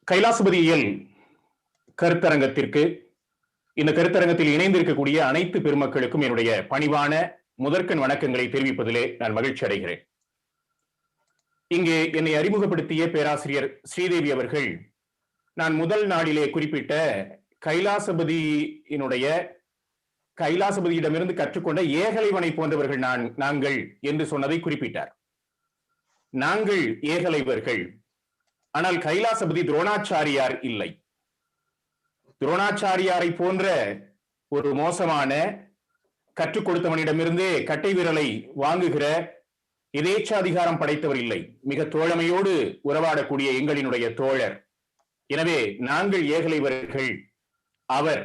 கைலாசபதியியல் கருத்தரங்கத்திற்கு இந்த கருத்தரங்கத்தில் இணைந்திருக்கக்கூடிய அனைத்து பெருமக்களுக்கும் என்னுடைய பணிவான முதற்கண் வணக்கங்களை தெரிவிப்பதிலே நான் மகிழ்ச்சி அடைகிறேன். இங்கே என்னை அறிமுகப்படுத்திய பேராசிரியர் ஸ்ரீதேவி அவர்கள் நான் முதல் நாளிலே குறிப்பிட்ட கைலாசபதியிடமிருந்து கற்றுக்கொண்ட ஏகலைவனை போன்றவர்கள் நாங்கள் என்று சொன்னதை குறிப்பிட்டார். நாங்கள் ஏகலைவர்கள், ஆனால் கைலாசபதி துரோணாச்சாரியார் இல்லை. துரோணாச்சாரியாரை போன்ற ஒரு மோசமான கற்றுக் கொடுத்தவனிடமிருந்தே கட்டை விரலை வாங்குகிற எதேச்சாதிகாரம் படைத்தவர் இல்லை. மிக தோழமையோடு உறவாடக்கூடிய எங்களினுடைய தோழர். எனவே நாங்கள் ஏகலைவர்கள், அவர்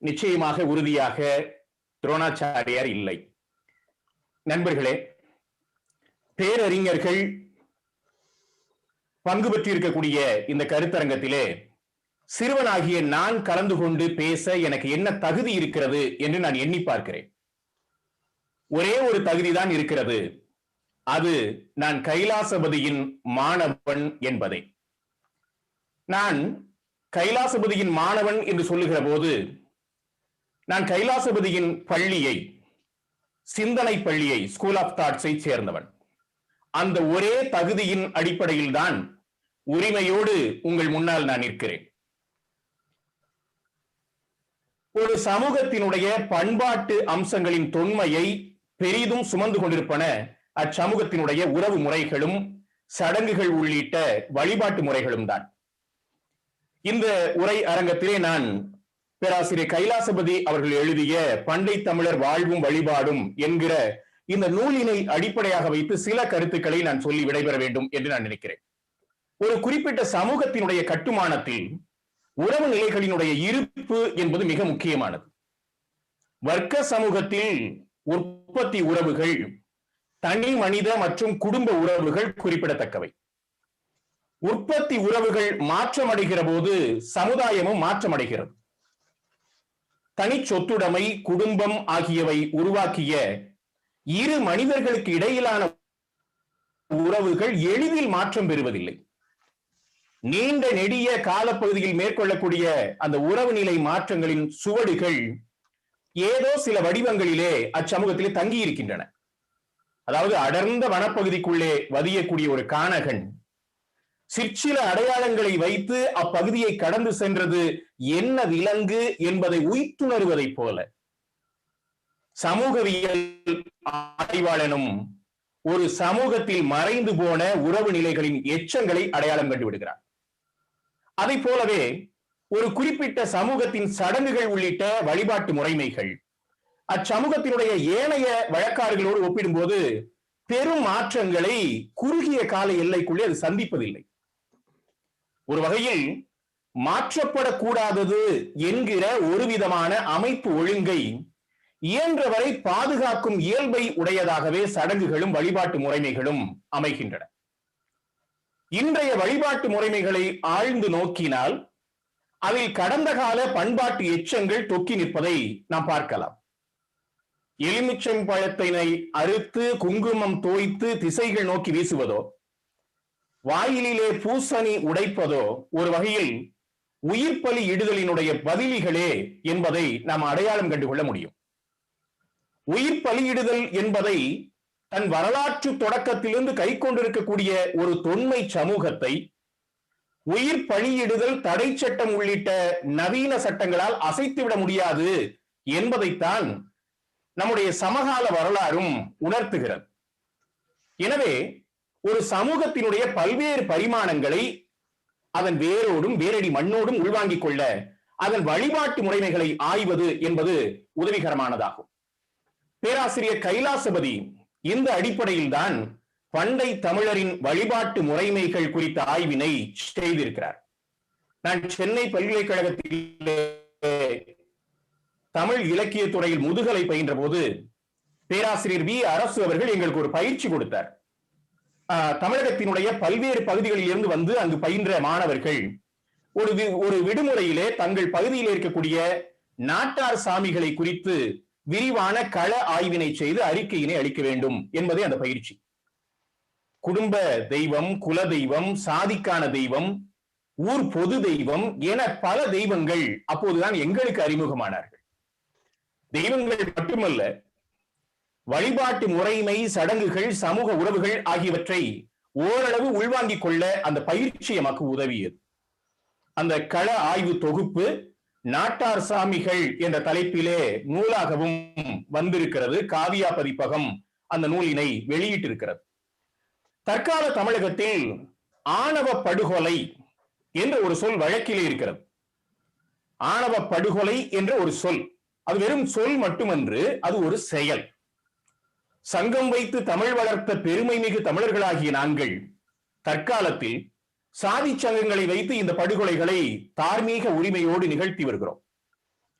நிச்சயமாக உறுதியாக துரோணாச்சாரியார் இல்லை. நண்பர்களே, பேரறிஞர்கள் பங்கு பெற்றிருக்கக்கூடிய இந்த கருத்தரங்கத்திலே சிறுவனாகிய நான் கலந்து கொண்டு பேச எனக்கு என்ன தகுதி இருக்கிறது என்று நான் எண்ணி பார்க்கிறேன். ஒரே ஒரு தகுதிதான் இருக்கிறது, அது நான் கைலாசபதியின் மாணவன் என்பதை. நான் கைலாசபதியின் மாணவன் என்று சொல்லுகிற போது நான் கைலாசபதியின் பள்ளியை, சிந்தனை பள்ளியை, ஸ்கூல் ஆஃப் தாட்ஸை சேர்ந்தவன். அந்த ஒரே தகுதியின் அடிப்படையில் தான் உரிமையோடு உங்கள் முன்னால் நான் நிற்கிறேன். ஒரு சமூகத்தினுடைய பண்பாட்டு அம்சங்களின் தொன்மையை பெரிதும் சுமந்து கொண்டிருப்பன அச்சமூகத்தினுடைய உறவு முறைகளும் சடங்குகள் உள்ளிட்ட வழிபாட்டு முறைகளும் தான். இந்த உரை அரங்கத்திலே நான் பேராசிரியர் கைலாசபதி அவர்கள் எழுதிய பண்டை தமிழர் வாழ்வும் வழிபாடும் என்கிற இந்த நூலினை அடிப்படையாக வைத்து சில கருத்துக்களை நான் சொல்லி விடைபெற வேண்டும் என்று நான் நினைக்கிறேன். ஒரு குறிப்பிட்ட சமூகத்தினுடைய கட்டுமானத்தில் உறவு நிலைகளினுடைய இருப்பு என்பது மிக முக்கியமானது. வர்க்க சமூகத்தில் உற்பத்தி உறவுகள், தனி மனித மற்றும் குடும்ப உறவுகள் குறிப்பிடத்தக்கவை. உற்பத்தி உறவுகள் மாற்றமடைகிற போது சமுதாயமும் மாற்றமடைகிறது. தனி சொத்துடைமை, குடும்பம் ஆகியவை உருவாக்கிய இரு மனிதர்களுக்கு இடையிலான உறவுகள் எளிதில் மாற்றம் பெறுவதில்லை. நீண்ட நெடிய காலப்பகுதியில் மேற்கொள்ளக்கூடிய அந்த உறவு நிலை மாற்றங்களின் சுவடுகள் ஏதோ சில வடிவங்களிலே அச்சமூகத்திலே தங்கி இருக்கின்றன. அதாவது அடர்ந்த வனப்பகுதிக்குள்ளே வதியக்கூடிய ஒரு கானகன் சிற்சில அடையாளங்களை வைத்து அப்பகுதியை கடந்து சென்றது என்ன விலங்கு என்பதை உய்த்துணர்வதை போல சமூகவியல் ஆய்வாளனும் ஒரு சமூகத்தில் மறைந்து போன உறவு நிலைகளின் எச்சங்களை அடையாளம் கண்டு விடுகிறார். அதை போலவே ஒரு குறிப்பிட்ட சமூகத்தின் சடங்குகள் உள்ளிட்ட வழிபாட்டு முறைமைகள் அச்சமூகத்தினுடைய ஏனைய வழக்காறுகளோடு ஒப்பிடும்போது பெரும் மாற்றங்களை குறுகிய கால எல்லைக்குள்ளே அது சந்திப்பதில்லை. ஒரு வகையில் மாற்றப்படக்கூடாதது என்கிற ஒரு விதமான அமைப்பு ஒழுங்கை இயன்றவரை பாதுகாக்கும் இயல்பை உடையதாகவே சடங்குகளும் வழிபாட்டு முறைமைகளும் அமைகின்றன. இன்றைய வழிபாட்டு முறைமைகளை ஆழ்ந்து நோக்கினால் அதில் கடந்த கால பண்பாட்டு எச்சங்கள் தொக்கி நிற்பதை நாம் பார்க்கலாம். எலுமிச்சம் பழத்தினை அறுத்து குங்குமம் தோய்த்து திசைகள் நோக்கி வீசுவதோ, வாயிலே பூசணி உடைப்பதோ ஒரு வகையில் உயிர் பலி இடுதலினுடைய பதிலிகளே என்பதை நாம் அடையாளம் கண்டுகொள்ள முடியும். உயிர் பலியிடுதல் என்பதை தன் வரலாற்று தொடக்கத்திலிருந்து கை கொண்டிருக்கக்கூடிய ஒரு தொன்மை சமூகத்தை உயிர் பலியிடுதல் தடை சட்டம் உள்ளிட்ட நவீன சட்டங்களால் அசைத்துவிட முடியாது என்பதைத்தான் நம்முடைய சமகால வரலாறும் உணர்த்துகிறது. எனவே ஒரு சமூகத்தினுடைய பல்வேறு பரிமாணங்களை அதன் வேரோடும் வேரடி மண்ணோடும் உள்வாங்கிக் கொள்ள அதன் வழிபாட்டு முறைமைகளை ஆய்வது என்பது உதவிகரமானதாகும். பேராசிரியர் கைலாசபதி இந்த அடிப்படையில் தான் பண்டை தமிழரின் வழிபாட்டு முறைமைகள் குறித்த ஆய்வினை செய்திருக்கிறார். நான் சென்னை பல்கலைக்கழகத்தில் தமிழ் இலக்கிய துறையில் முதுகலை பயின்ற போது பேராசிரியர் வி அரசு அவர்கள் எங்களுக்கு ஒரு பயிற்சி கொடுத்தார். தமிழகத்தினுடைய பல்வேறு பகுதிகளில் இருந்து வந்து அங்கு பயின்ற மாணவர்கள் ஒரு விடுமுறையிலே தங்கள் பகுதியில் இருக்கக்கூடிய நாட்டார் சாமிகளை குறித்து விரிவான கள ஆய்வினை செய்து அறிக்கையினை அளிக்க வேண்டும் என்பதே அந்த பயிற்சி. குடும்ப தெய்வம், குல தெய்வம், சாதிக்கான தெய்வம், ஊர் பொது தெய்வம் என பல தெய்வங்கள் அப்போதுதான் எங்களுக்கு அறிமுகமானார்கள். தெய்வங்கள் மட்டுமல்ல, வழிபாட்டு முறைமை, சடங்குகள், சமூக உறவுகள் ஆகியவற்றை ஓரளவு உள்வாங்கிக் கொள்ள அந்த பயிற்சி எமக்கு உதவியது. அந்த கள ஆய்வு தொகுப்பு நாட்டார் சாமிகள் என்ற தலைப்பிலே நூலாகவும் வந்திருக்கிறது. காவியா பதிப்பகம் அந்த நூலினை வெளியிட்டிருக்கிறது. தற்கால தமிழகத்தில் ஆணவ படுகொலை என்ற ஒரு சொல் வழக்கிலே இருக்கிறது. ஆணவ படுகொலை என்ற ஒரு சொல், அது வெறும் சொல் மட்டுமன்று, அது ஒரு செயல். சங்கம் வைத்து தமிழ் வளர்த்த பெருமை மிகு தமிழர்களாகிய நாங்கள் தற்காலத்தில் சாதி சங்கங்களை வைத்து இந்த படுகொலைகளை தார்மீக உரிமையோடு நிகழ்த்தி வருகிறோம்.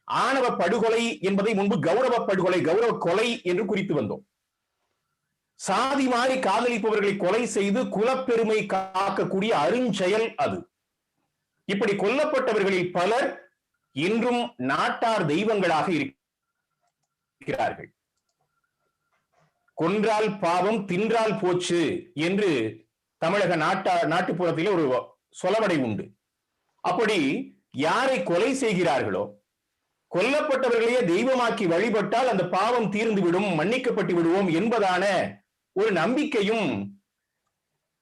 ஆணவ படுகொலை என்பதை முன்பு கௌரவ படுகொலை, கௌரவ கொலை என்று குறித்து வந்தோம். சாதி மாறி காதலிப்பவர்களை கொலை செய்து குலப்பெருமை காக்கக்கூடிய அருஞ்செயல் அது. இப்படி கொல்லப்பட்டவர்களில் பலர் இன்றும் நாட்டார் தெய்வங்களாக இருக்கிறார்கள். கொன்றால் பாவம், தின்றால் போச்சு என்று தமிழக நாட்டுப்புறத்திலே ஒரு சொலவடை உண்டு. அப்படி யாரை கொலை செய்கிறார்களோ, கொல்லப்பட்டவர்களையே தெய்வமாக்கி வழிபட்டால் அந்த பாவம் தீர்ந்து விடும், மன்னிக்கப்பட்டு விடுவோம் என்பதான ஒரு நம்பிக்கையும்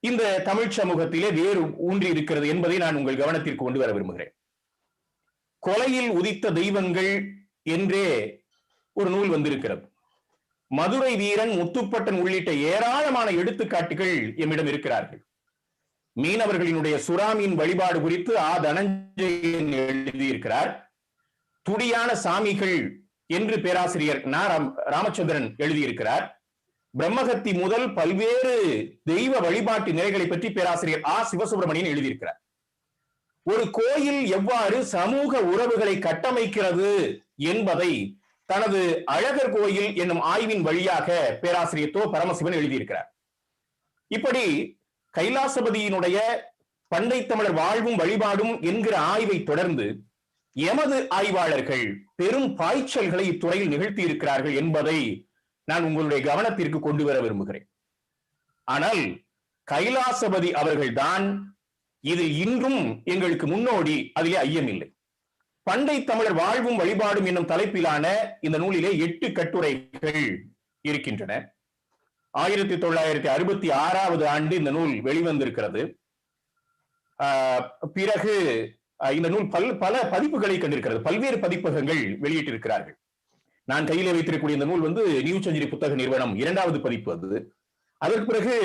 இந்த தமிழ் சமூகத்திலே வேறு ஊன்றி இருக்கிறது என்பதை நான் உங்கள் கவனத்திற்கு கொண்டு வர விரும்புகிறேன். கொலையில் உதித்த தெய்வங்கள் என்றே ஒரு நூல் வந்திருக்கிறது. மதுரை வீரன், முத்துப்பட்டன் உள்ளிட்ட ஏராளமான எடுத்துக்காட்டுகள் எம்மிடம் இருக்கிறார்கள். மீனவர்களினுடைய சுறாமீன் வழிபாடு குறித்து தனஞ்சயன் எழுதியிருக்கிறார். துடியான சாமிகள் என்று பேராசிரியர் ராமச்சந்திரன் எழுதியிருக்கிறார். பிரம்மகத்தி முதல் பல்வேறு தெய்வ வழிபாட்டு நிலைகளை பற்றி பேராசிரியர் சிவசுப்பிரமணியன் எழுதியிருக்கிறார். ஒரு கோயில் எவ்வாறு சமூக உறவுகளை கட்டமைக்கிறது என்பதை தனது அழகர் கோயில் என்னும் ஆய்வின் வழியாக பேராசிரியர் தோ பரமசிவன் எழுதியிருக்கிறார். இப்படி கைலாசபதியினுடைய பண்டை தமிழர் வாழ்வும் வழிபாடும் என்கிற ஆய்வை தொடர்ந்து எமது ஆய்வாளர்கள் பெரும் பாய்ச்சல்களை இத்துறையில் நிகழ்த்தி இருக்கிறார்கள் என்பதை நான் உங்களுடைய கவனத்திற்கு கொண்டு வர விரும்புகிறேன். ஆனால் கைலாசபதி அவர்கள்தான் இதில் இன்றும் எங்களுக்கு முன்னோடி, அதிலே ஐயமில்லை. பண்டை தமிழர் வாழ்வும் வழிபாடும் என்னும் தலைப்பிலான இந்த நூலிலே 8 கட்டுரைகள் இருக்கின்றன. 1966 ஆண்டு இந்த நூல் வெளிவந்திருக்கிறது. பிறகு இந்த நூல் பல பதிப்புகளை கண்டிருக்கிறது. பல்வேறு பதிப்பகங்கள் வெளியிட்டிருக்கிறார்கள். நான் கையிலே வைத்திருக்கக்கூடிய இந்த நூல் நியூ செஞ்சுரி புத்தக நிறுவனம் 2வது பதிப்பு அது. அதற்கு பிறகு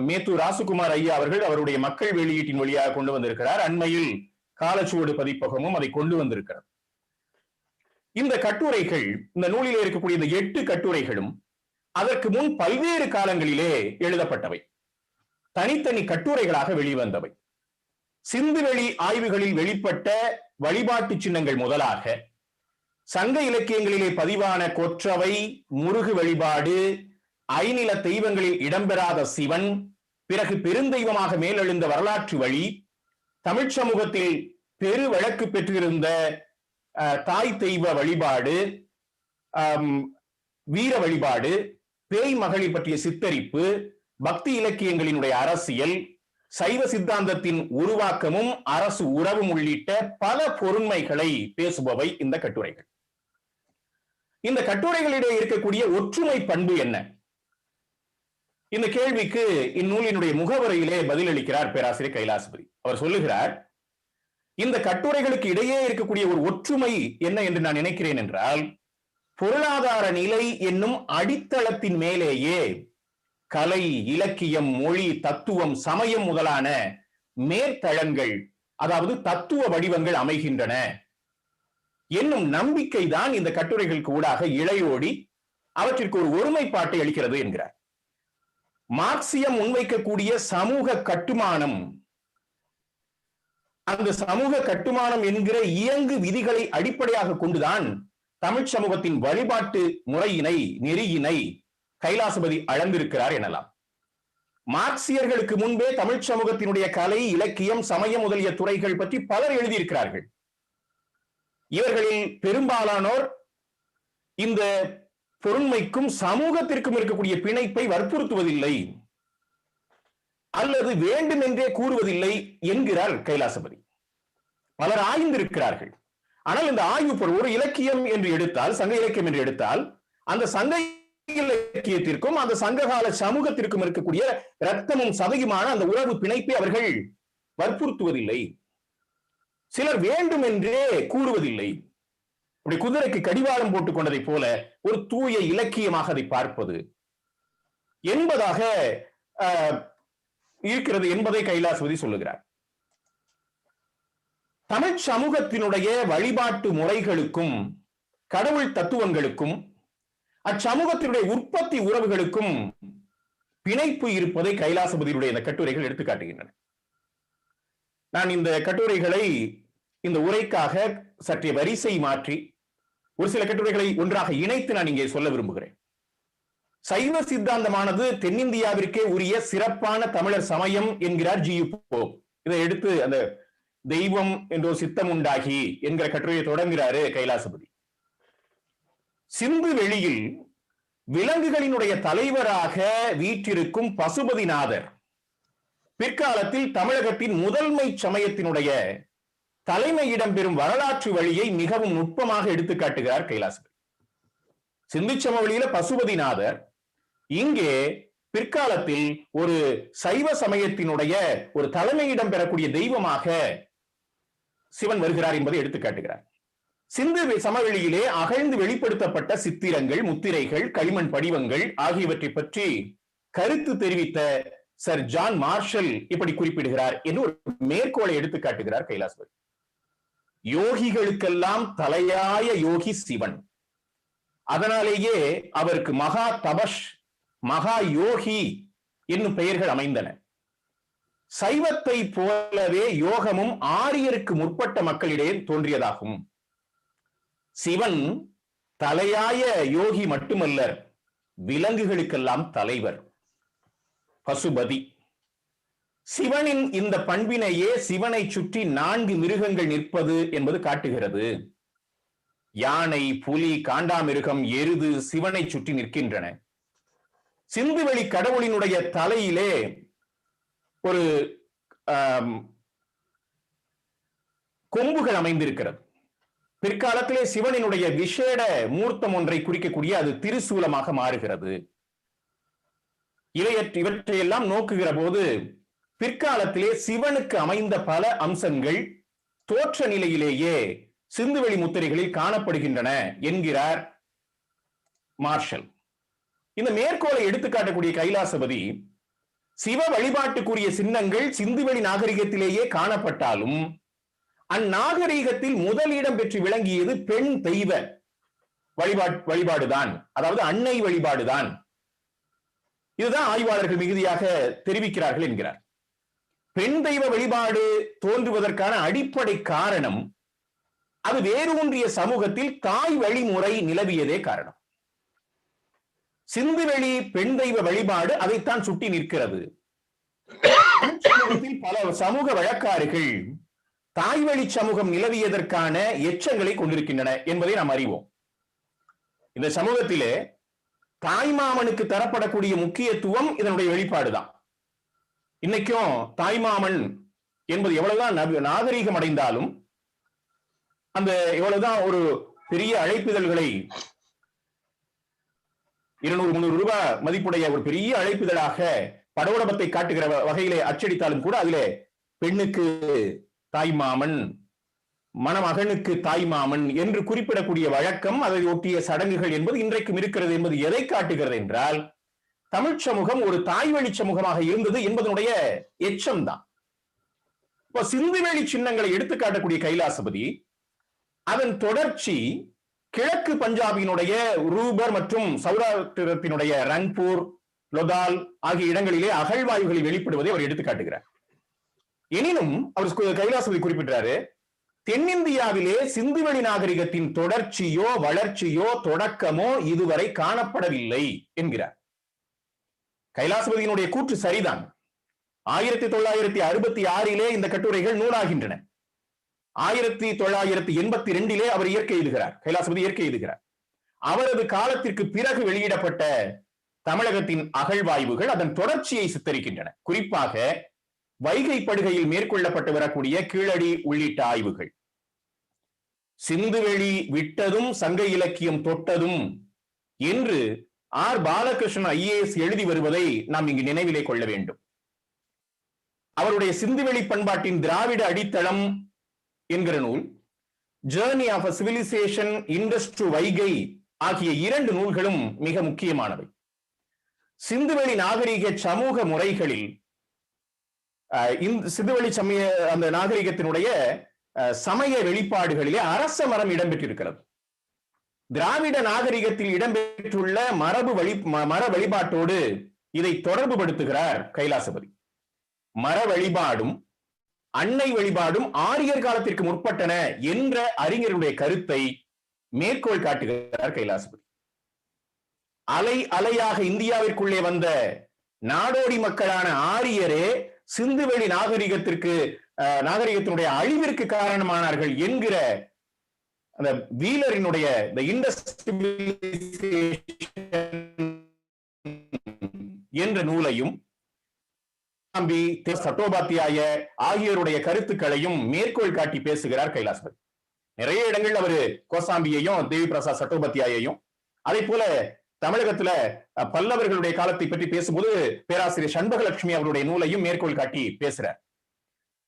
மேத்தூர் ராசுகுமார் ஐயா அவர்கள் அவருடைய மக்கள் வெளியீட்டின் வழியாக கொண்டு வந்திருக்கிறார். அண்மையில் காலச்சுவடு பதிப்பகமும் அதை கொண்டு வந்திருக்கிறது. இந்த கட்டுரைகள், இந்த நூலிலே இருக்கக்கூடிய இந்த 8 கட்டுரைகளும் அதற்கு முன் பல்வேறு காலங்களிலே எழுதப்பட்டவை, தனித்தனி கட்டுரைகளாக வெளிவந்தவை. சிந்துவெளி ஆய்வுகளில் வெளிப்பட்ட வழிபாட்டு சின்னங்கள் முதலாக சங்க இலக்கியங்களிலே பதிவான கொற்றவை, முருகு வழிபாடு, ஐநில தெய்வங்களில் இடம்பெறாத சிவன், பிறகு பெருந்தெய்வமாக மேலெழுந்த வரலாற்று வழி, தமிழ் சமூகத்தில் பெரு வழக்கு பெற்றிருந்த தாய் தெய்வ வழிபாடு, வீர வழிபாடு, பேய் மகளிர் பற்றிய சித்தரிப்பு, பக்தி இலக்கியங்களினுடைய அரசியல், சைவ சித்தாந்தத்தின் உருவாக்கமும் அரசு உறவும் உள்ளிட்ட பல பொருண்மைகளை பேசுபவை இந்த கட்டுரைகள். இந்த கட்டுரைகளிடையே இருக்கக்கூடிய ஒற்றுமை பண்பு என்ன? இந்த கேள்விக்கு இந்நூலினுடைய முகவரையிலே பதிலளிக்கிறார் பேராசிரியர் கைலாசபதி. அவர் சொல்லுகிறார், இந்த கட்டுரைகளுக்கு இடையே இருக்கக்கூடிய ஒரு ஒற்றுமை என்ன என்று நான் நினைக்கிறேன் என்றால், பொருளாதார நிலை என்னும் அடித்தளத்தின் மேலேயே கலை, இலக்கியம், மொழி, தத்துவம், சமயம் முதலான மேற்தளங்கள், அதாவது தத்துவ வடிவங்கள் அமைகின்றன என்னும் நம்பிக்கை தான் இந்த கட்டுரைகளுக்கு ஊடாக இழையோடி அவற்றிற்கு ஒரு ஒருமைப்பாட்டை அளிக்கிறது என்கிறார். மார்க்சியம் முன்வைக்கக்கூடிய சமூக கட்டுமானம், அந்த சமூக கட்டுமானம் என்கிற இயங்கு விதிகளை அடிப்படையாக கொண்டுதான் தமிழ் சமூகத்தின் வழிபாட்டு முறையினை, நெறியினை கைலாசபதி அளந்திருக்கிறார் எனலாம். மார்க்சியர்களுக்கு முன்பே தமிழ் சமூகத்தினுடைய கலை, இலக்கியம், சமயம் முதலிய துறைகள் பற்றி பலர் எழுதியிருக்கிறார்கள். இவர்களில் பெரும்பாலானோர் இந்த பொருண்மைக்கும் சமூகத்திற்கும் இருக்கக்கூடிய பிணைப்பை வற்புறுத்துவதில்லை. அல்லது வேண்டுமென்றே கூறுவதில்லை என்கிறார் கைலாசபதி. பலர் ஆய்ந்திருக்கிறார்கள். ஆனால் இந்த ஆய்வு ஒரு இலக்கியம் என்று எடுத்தால், சங்க இலக்கியம் என்று எடுத்தால், அந்த சங்க இலக்கியத்திற்கும் அந்த சங்ககால சமூகத்திற்கும் இருக்கக்கூடிய ரத்தமும் சதையுமான அந்த உறவு பிணைப்பை அவர்கள் வற்புறுத்துவதில்லை. சிலர் வேண்டும் என்றே கூறுவதில்லை. அப்படி குதிரைக்கு கடிவாளம் போட்டுக் கொண்டதை போல ஒரு தூய இலக்கியமாக அதை பார்ப்பது என்பதாக இருக்கிறது என்பதை கைலாசபதி சொல்லுகிறார். தமிழ் சமூகத்தினுடைய வழிபாட்டு முறைகளுக்கும் கடவுள் தத்துவங்களுக்கும் அச்சமூகத்தினுடைய உற்பத்தி உறவுகளுக்கும் பிணைப்பு இருப்பதை கைலாசபதியுடைய இந்த கட்டுரைகள் எடுத்துக்காட்டுகின்றன. நான் இந்த கட்டுரைகளை இந்த உரைக்காக சற்றே வரிசை மாற்றி ஒரு சில கட்டுரைகளை ஒன்றாக இணைத்து நான் இங்கே சொல்ல விரும்புகிறேன். சைவ சித்தாந்தமானது தென்னிந்தியாவிற்கே உரிய சிறப்பான தமிழர் சமயம் என்கிறார் ஜி. போப். இதை எடுத்து அந்த தெய்வம் என்றோ சித்தம் உண்டாகி என்கிற கட்டுரையை தொடங்குகிறாரு கைலாசபதி. சிந்து வெளியில் விலங்குகளினுடைய தலைவராக வீற்றிருக்கும் பசுபதிநாதர் பிற்காலத்தில் தமிழகத்தின் முதன்மை சமயத்தினுடைய தலைமை இடம்பெறும் வரலாற்று வழியை மிகவும் நுட்பமாக எடுத்து காட்டுகிறார் கைலாசபதி. சிந்து சமவெளியில பசுபதிநாதர் இங்கே பிற்காலத்தில் ஒரு சைவ சமயத்தினுடைய ஒரு தலைமையிடம் பெறக்கூடிய தெய்வமாக சிவன் வருகிறார் என்பதை எடுத்து காட்டுகிறார். சிந்து சமவெளியிலே அகழ்ந்து வெளிப்படுத்தப்பட்ட சித்திரங்கள், முத்திரைகள், களிமண் படிவங்கள் ஆகியவற்றை பற்றி கருத்து தெரிவித்த சர் ஜான் மார்ஷல் இப்படி குறிப்பிடுகிறார் என்று ஒரு மேற்கோளை எடுத்து காட்டுகிறார் கைலாசபதி. யோகிகளுக்கெல்லாம் தலையாய யோகி சிவன். அதனாலேயே அவருக்கு மகா தபஷ், மகா யோகி என்னும் பெயர்கள் அமைந்தன. சைவத்தை போலவே யோகமும் ஆரியருக்கு முற்பட்ட மக்களிடையே தோன்றியதாகும். சிவன் தலையாய யோகி மட்டுமல்லர், விலங்குகளுக்கெல்லாம் தலைவர், பசுபதி. சிவனின் இந்த பண்பினையே சிவனை சுற்றி 4 மிருகங்கள் நிற்பது என்பது காட்டுகிறது. யானை, புலி, காண்டாமிருகம், எருது சிவனை சுற்றி நிற்கின்றன. சிந்துவெளி கடவுளினுடைய தலையிலே ஒரு கொம்புகள் அமைந்திருக்கிறது. பிற்காலத்திலே சிவனினுடைய விசேட மூர்த்தம் ஒன்றை குறிக்கக்கூடிய அது திருசூலமாக மாறுகிறது. இவற்றையெல்லாம் நோக்குகிற போது பிற்காலத்திலே சிவனுக்கு அமைந்த பல அம்சங்கள் தோற்ற நிலையிலேயே சிந்துவெளி முத்திரைகளில் காணப்படுகின்றன என்கிறார் மார்ஷல். இந்த மேற்கோளை எடுத்துக்காட்டக்கூடிய கைலாசபதி சிவ வழிபாட்டுக்குரிய சின்னங்கள் சிந்துவெளி நாகரிகத்திலேயே காணப்பட்டாலும் அந்நாகரிகத்தில் முதலிடம் பெற்று விளங்கியது பெண் தெய்வ வழிபாடுதான், அதாவது அன்னை வழிபாடுதான். இதுதான் ஆய்வாளர்கள் மிகுதியாக தெரிவிக்கிறார்கள் என்கிறார். பெண் தெய்வ வழிபாடு தோன்றுவதற்கான அடிப்படை காரணம் அது வேரூன்றிய சமூகத்தில் தாய் வழிமுறை நிலவியதே காரணம். சிந்துவெளி பெண் தெய்வ வழிபாடு அதைத்தான் சுட்டி நிற்கிறது. பல சமூக வழக்காறுகள் தாய் வழி சமூகம் நிலவியதற்கான எச்சங்களை கொண்டிருக்கின்றன என்பதை நாம் அறிவோம். இந்த சமூகத்திலே தாய்மாமனுக்கு தரப்படக்கூடிய முக்கியத்துவம் இதனுடைய வெளிப்பாடுதான். இன்னைக்கும் தாய்மாமன் என்பது எவ்வளவுதான் நாகரீகம் அடைந்தாலும் அந்த எவ்வளவுதான் ஒரு பெரிய அழைப்பிதழ்களை 200-300 ரூபாய் மதிப்புடைய ஒரு பெரிய அழைப்பிதழாக படோடபத்தை காட்டுகிற வகையிலே அச்சடித்தாலும் கூட அதிலே பெண்ணுக்கு தாய்மாமன், மணமகனுக்கு தாய்மாமன் என்று குறிப்பிடக்கூடிய வழக்கம், அதை ஒட்டிய சடங்குகள் என்பது இன்றைக்கும் இருக்கிறது என்பது எதை காட்டுகிறது என்றால் தமிழ் சமூகம் ஒரு தாய்வழி சமூகமாக இருந்தது என்பதனுடைய எச்சம்தான். இப்ப சிந்துவெளி சின்னங்களை எடுத்து காட்டக்கூடிய கைலாசபதி அதன் தொடர்ச்சி கிழக்கு பஞ்சாபினுடைய ரூபர் மற்றும் சௌராஷ்டிரத்தினுடைய ரங்பூர், லொதால் ஆகிய இடங்களிலே அகழ்வாயுகளில் வெளிப்படுவதை அவர் எடுத்து காட்டுகிறார். எனினும் அவர் கைலாசபதி குறிப்பிட்டாரு, தென்னிந்தியாவிலே சிந்துவெளி நாகரிகத்தின் தொடர்ச்சியோ வளர்ச்சியோ தொடக்கமோ இதுவரை காணப்படவில்லை என்கிறார். கைலாசபதியினுடைய கூற்று சரிதான். 1966 இந்த கட்டுரைகள் நூலாகின்றன. 1982 அவர் இயற்கை எழுதுகிறார். கைலாசபதி இயற்கை எழுதுகிறார். அவரது காலத்திற்கு பிறகு வெளியிடப்பட்ட தமிழகத்தின் அகழ்வாய்வுகள் அதன் தொடர்ச்சியை சித்தரிக்கின்றன. குறிப்பாக வைகை படுகையில் மேற்கொள்ளப்பட்டு வரக்கூடிய கீழடி உள்ளிட்ட ஆய்வுகள், சிந்துவெளி விட்டதும் சங்க இலக்கியம் தொட்டதும் என்று ஆர் பாலகிருஷ்ணன் ஐஏஎஸ் எழுதி வருவதை நாம் இங்கு நினைவிலே கொள்ள வேண்டும். அவருடைய சிந்துவெளி பண்பாட்டின் திராவிட அடித்தளம் என்கிற நூல், journey of a civilisation Indus to Vaigai ஆகிய 2 நூல்களும் மிக முக்கியமானவை. சிந்துவெளி நாகரிக சமூக முறைகளில் சிந்துவெளி சமய அந்த நாகரிகத்தினுடைய சமய வெளிப்பாடுகளிலே அரச மரம் இடம்பெற்றிருக்கிறது. திராவிட நாகரிகத்தில் இடம்பெற்றுள்ள மர வழிபாட்டோடு இதை தொடர்பு படுத்துகிறார் கைலாசபதி. மர வழிபாடும் அன்னை வழிபாடும் ஆரியர் காலத்திற்கு முற்பட்டன என்ற அறிஞருடைய கருத்தை மேற்கோள் காட்டுகிறார் கைலாசபதி. அலை அலையாக இந்தியாவிற்குள்ளே வந்த நாடோடி மக்களான ஆரியரே சிந்துவெளி நாகரிகத்தினுடைய அழிவிற்கு காரணமானார்கள் என்கிற அந்த வீலரினுடைய என்ற நூலையும் சட்டோபாத்தியாய ஆகியோருடைய கருத்துக்களையும் மேற்கோள் காட்டி பேசுகிறார் கைலாசபதி. நிறைய இடங்கள் அவரு கோசாம்பியையும் தேவி பிரசாத் சட்டோபாத்தியாயையும், அதே போல தமிழகத்துல பல்லவர்களுடைய காலத்தை பற்றி பேசும்போது பேராசிரியர் சண்பகலட்சுமி அவருடைய நூலையும் மேற்கோள் காட்டி பேசுறார்.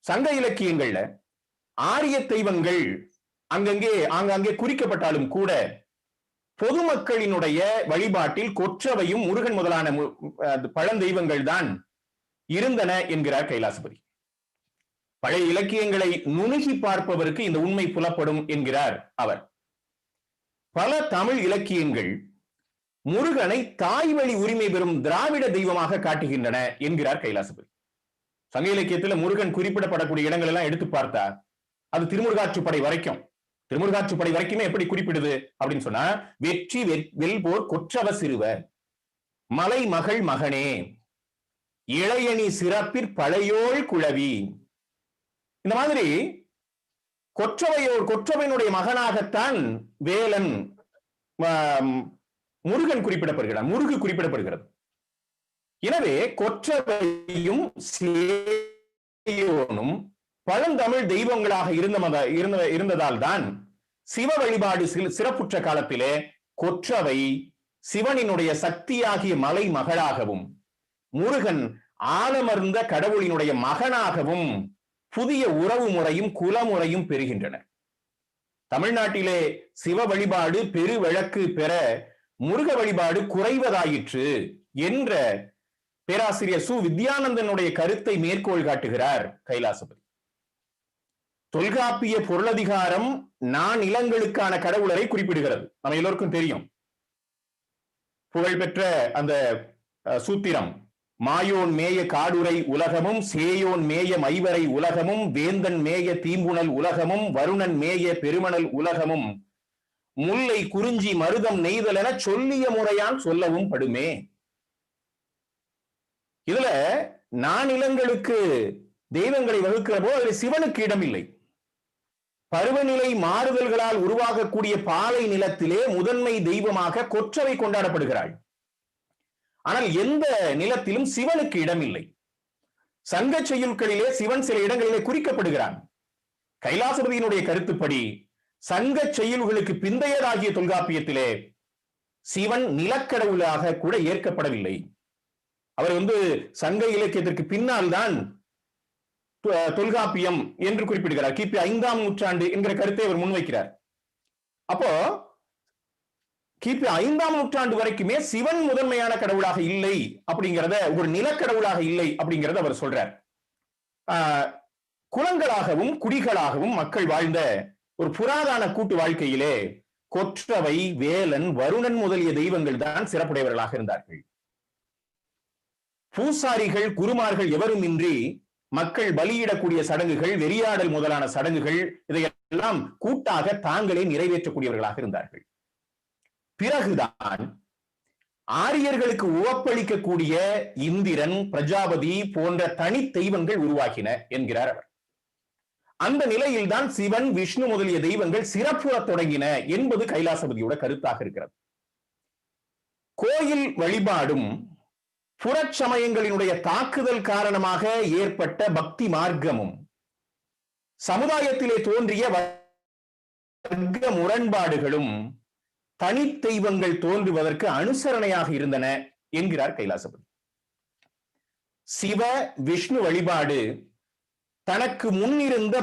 சங்க இலக்கியங்கள்ல ஆரிய தெய்வங்கள் ஆங்காங்கே குறிக்கப்பட்டாலும் கூட பொதுமக்களினுடைய வழிபாட்டில் கொற்றவையும் முருகன் முதலான பழந்தெய்வங்கள் தான் இருந்தன என்கிறார் கைலாசபதி. பழைய இலக்கியங்களை நுணுகி பார்ப்பவருக்கு இந்த உண்மை புலப்படும் என்கிறார் அவர். பல தமிழ் இலக்கியங்கள் முருகனை தாய்வழி உரிமை பெறும் திராவிட தெய்வமாக காட்டுகின்றன என்கிறார் கைலாசபதி. சங்க இலக்கியத்தில் முருகன் குறிப்பிடப்படக்கூடிய இடங்கள் எல்லாம் எடுத்து பார்த்தா அது திருமுருகாற்றுப்படை வரைக்குமே எப்படி குறிப்பிடுது அப்படின்னு சொன்னா, வெற்றி வெல்போர் கொற்றவ சிறுவர், மலை மகள் மகனே, இளையணி சிறப்பிற் பழையோள் குழவி. இந்த மாதிரி கொற்றவையினுடைய மகனாகத்தான் வேலன் முருகன் குறிப்பிடப்படுகிறார், முருகு குறிப்பிடப்படுகிறது. எனவே கொற்றவையும் சேயோனும் பழந்தமிழ் தெய்வங்களாக இருந்ததால் தான் சிவ வழிபாடு சிறப்புற்ற காலத்திலே கொற்றவை சிவனினுடைய சக்தியாகிய மலை மகளாகவும் முருகன் ஆலமர்ந்த கடவுளினுடைய மகனாகவும் புதிய உறவு முறையும் குலமுறையும் பெறுகின்றன. தமிழ்நாட்டிலே சிவ வழிபாடு பெரு வழக்கு பெற முருக வழிபாடு குறைவதாயிற்று என்ற பேராசிரியர் சு வித்யானந்தனுடைய கருத்தை மேற்கோள் காட்டுகிறார் கைலாசபதி. தொல்காப்பிய பொருளதிகாரம் நிலங்களுக்கான கடவுளரை குறிப்பிடுகிறது. நம்ம எல்லோருக்கும் தெரியும். புகழ்பெற்ற அந்த சூத்திரம், மாயோன் மேய காடுரை உலகமும், சேயோன் மேய மைவரை உலகமும், வேந்தன் மேய தீம்புணல் உலகமும், வருணன் மேய பெருமணல் உலகமும், முல்லை குறிஞ்சி மருதம் நெய்தல் என சொல்லிய முறையான் சொல்லவும் படுமே. இதுல நானிலங்களுக்கு தெய்வங்களை வகுக்கிற போது அதில் சிவனுக்கு இடம் இல்லை. பருவநிலை மாறுதல்களால் உருவாகக்கூடிய பாலை நிலத்திலே முதன்மை தெய்வமாக கொற்றவை கொண்டாடப்படுகிறாள். ஆனால் எந்த நிலத்திலும் சிவனுக்கு இடம் இல்லை. சங்க செய்யுட்களிலே சிவன் சில இடங்களிலே குறிக்கப்படுகிறான். கைலாசபதியினுடைய கருத்துப்படி சங்க செய்யுள்களுக்கு பிந்தையதாகிய தொல்காப்பியத்திலே சிவன் நிலக்கடவுளாக கூட ஏற்கப்படவில்லை. அவர் சங்க இலக்கியத்திற்கு பின்னால் தான் தொல்காப்பியம் என்று குறிப்பிடுகிறார். கிபி 5ஆம் நூற்றாண்டு என்கிற கருத்தை அவர் முன்வைக்கிறார். அப்போ கிபி 5ஆம் நூற்றாண்டு வரைக்குமே சிவன் முதன்மையான கடவுளாக இல்லை அப்படிங்கிறத, ஒரு நிலக்கடவுளாக இல்லை அப்படிங்கிறத அவர் சொல்றார். குலங்களாகவும் குடிகளாகவும் மக்கள் வாழ்ந்த ஒரு புராதன கூட்டு வாழ்க்கையிலே கொற்றவை, வேலன், வருணன் முதலிய தெய்வங்கள் தான் சிறப்புடையவர்களாக இருந்தார்கள். பூசாரிகள், குருமார்கள் எவரும் இன்றி மக்கள் பலியிடக்கூடிய சடங்குகள், வெறியாடல் முதலான சடங்குகள் இதையெல்லாம் கூட்டாக தாங்களே நிறைவேற்றக்கூடியவர்களாக இருந்தார்கள். பிறகுதான் ஆரியர்களுக்கு உவப்பளிக்கக்கூடிய இந்திரன், பிரஜாபதி போன்ற தனி தெய்வங்கள் உருவாக்கின என்கிறார் அவர். அந்த நிலையில்தான் சிவன், விஷ்ணு முதலிய தெய்வங்கள் சிறப்புற தொடங்கின என்பது கைலாசபதியோட கருத்தாக இருக்கிறது. கோயில் வழிபாடும் புறச்சமயங்களினுடைய தாக்குதல் காரணமாக ஏற்பட்ட பக்தி மார்க்கமும் சமுதாயத்திலே தோன்றிய வர்க்க முரண்பாடுகளும் தனித்தெய்வங்கள் தோன்றுவதற்கு அனுசரணையாக இருந்தன என்கிறார் கைலாசபதி. சிவ விஷ்ணு வழிபாடு தனக்கு முன்னிருந்த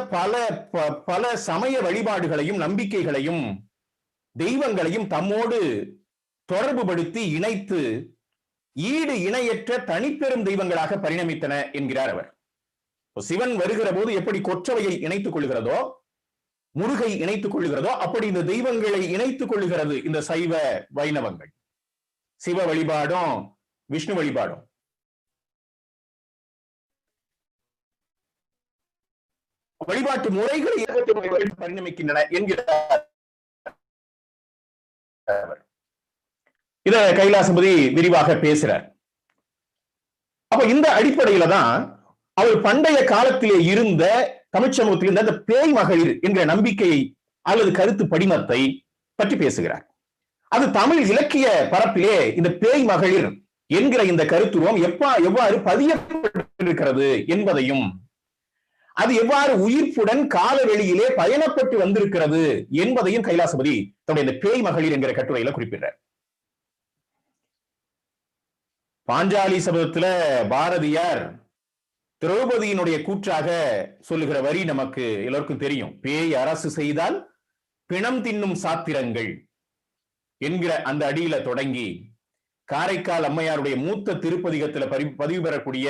பல சமய வழிபாடுகளையும் நம்பிக்கைகளையும் தெய்வங்களையும் தம்மோடு தொடர்புபடுத்தி இணைத்து ஈடு இணையற்ற தனிப்பெரும் தெய்வங்களாக பரிணமித்தன என்கிறார் அவர். சிவன் வருகிற போது எப்படி கொற்றவையை இணைத்துக் கொள்கிறதோ, முருகை இணைத்துக் கொள்கிறதோ, அப்படி இந்த தெய்வங்களை இணைத்துக் கொள்கிறது இந்த சைவ வைணவங்கள். சிவ வழிபாடும் விஷ்ணு வழிபாடும் வழிபாட்டு முறைகளை பரிணமிக்கின்றன என்கிறார். இத கைலாசபதி விரிவாக பேசுறார். அப்ப இந்த அடிப்படையில தான் அவர் பண்டைய காலத்திலே இருந்த தமிழ் சமூகத்தில் இருந்த அந்த பேய் மகளிர் என்கிற நம்பிக்கையை அல்லது கருத்து படிமத்தை பற்றி பேசுகிறார். அது தமிழ் இலக்கிய பரப்பிலே இந்த பேய் மகளிர் என்கிற இந்த கருத்துருவம் எவ்வாறு பதியப்பட்டிருக்கிறது என்பதையும், அது எவ்வாறு உயிர்ப்புடன் கால வெளியிலே பயணப்பட்டு வந்திருக்கிறது என்பதையும் கைலாசபதி தன்னுடைய இந்த பேய் மகளிர் என்கிற கட்டுரையில குறிப்பிடுறார். பாஞ்சாலி சபதத்துல பாரதியார் திரௌபதியினுடைய கூற்றாக சொல்லுகிற வரி நமக்கு எல்லோருக்கும் தெரியும். பேய் அரசு செய்தால் பிணம் தின்னும் சாத்திரங்கள் என்கிற அந்த அடியில தொடங்கி காரைக்கால் அம்மையாருடைய மூத்த திருப்பதிகத்துல பதிவு பெறக்கூடிய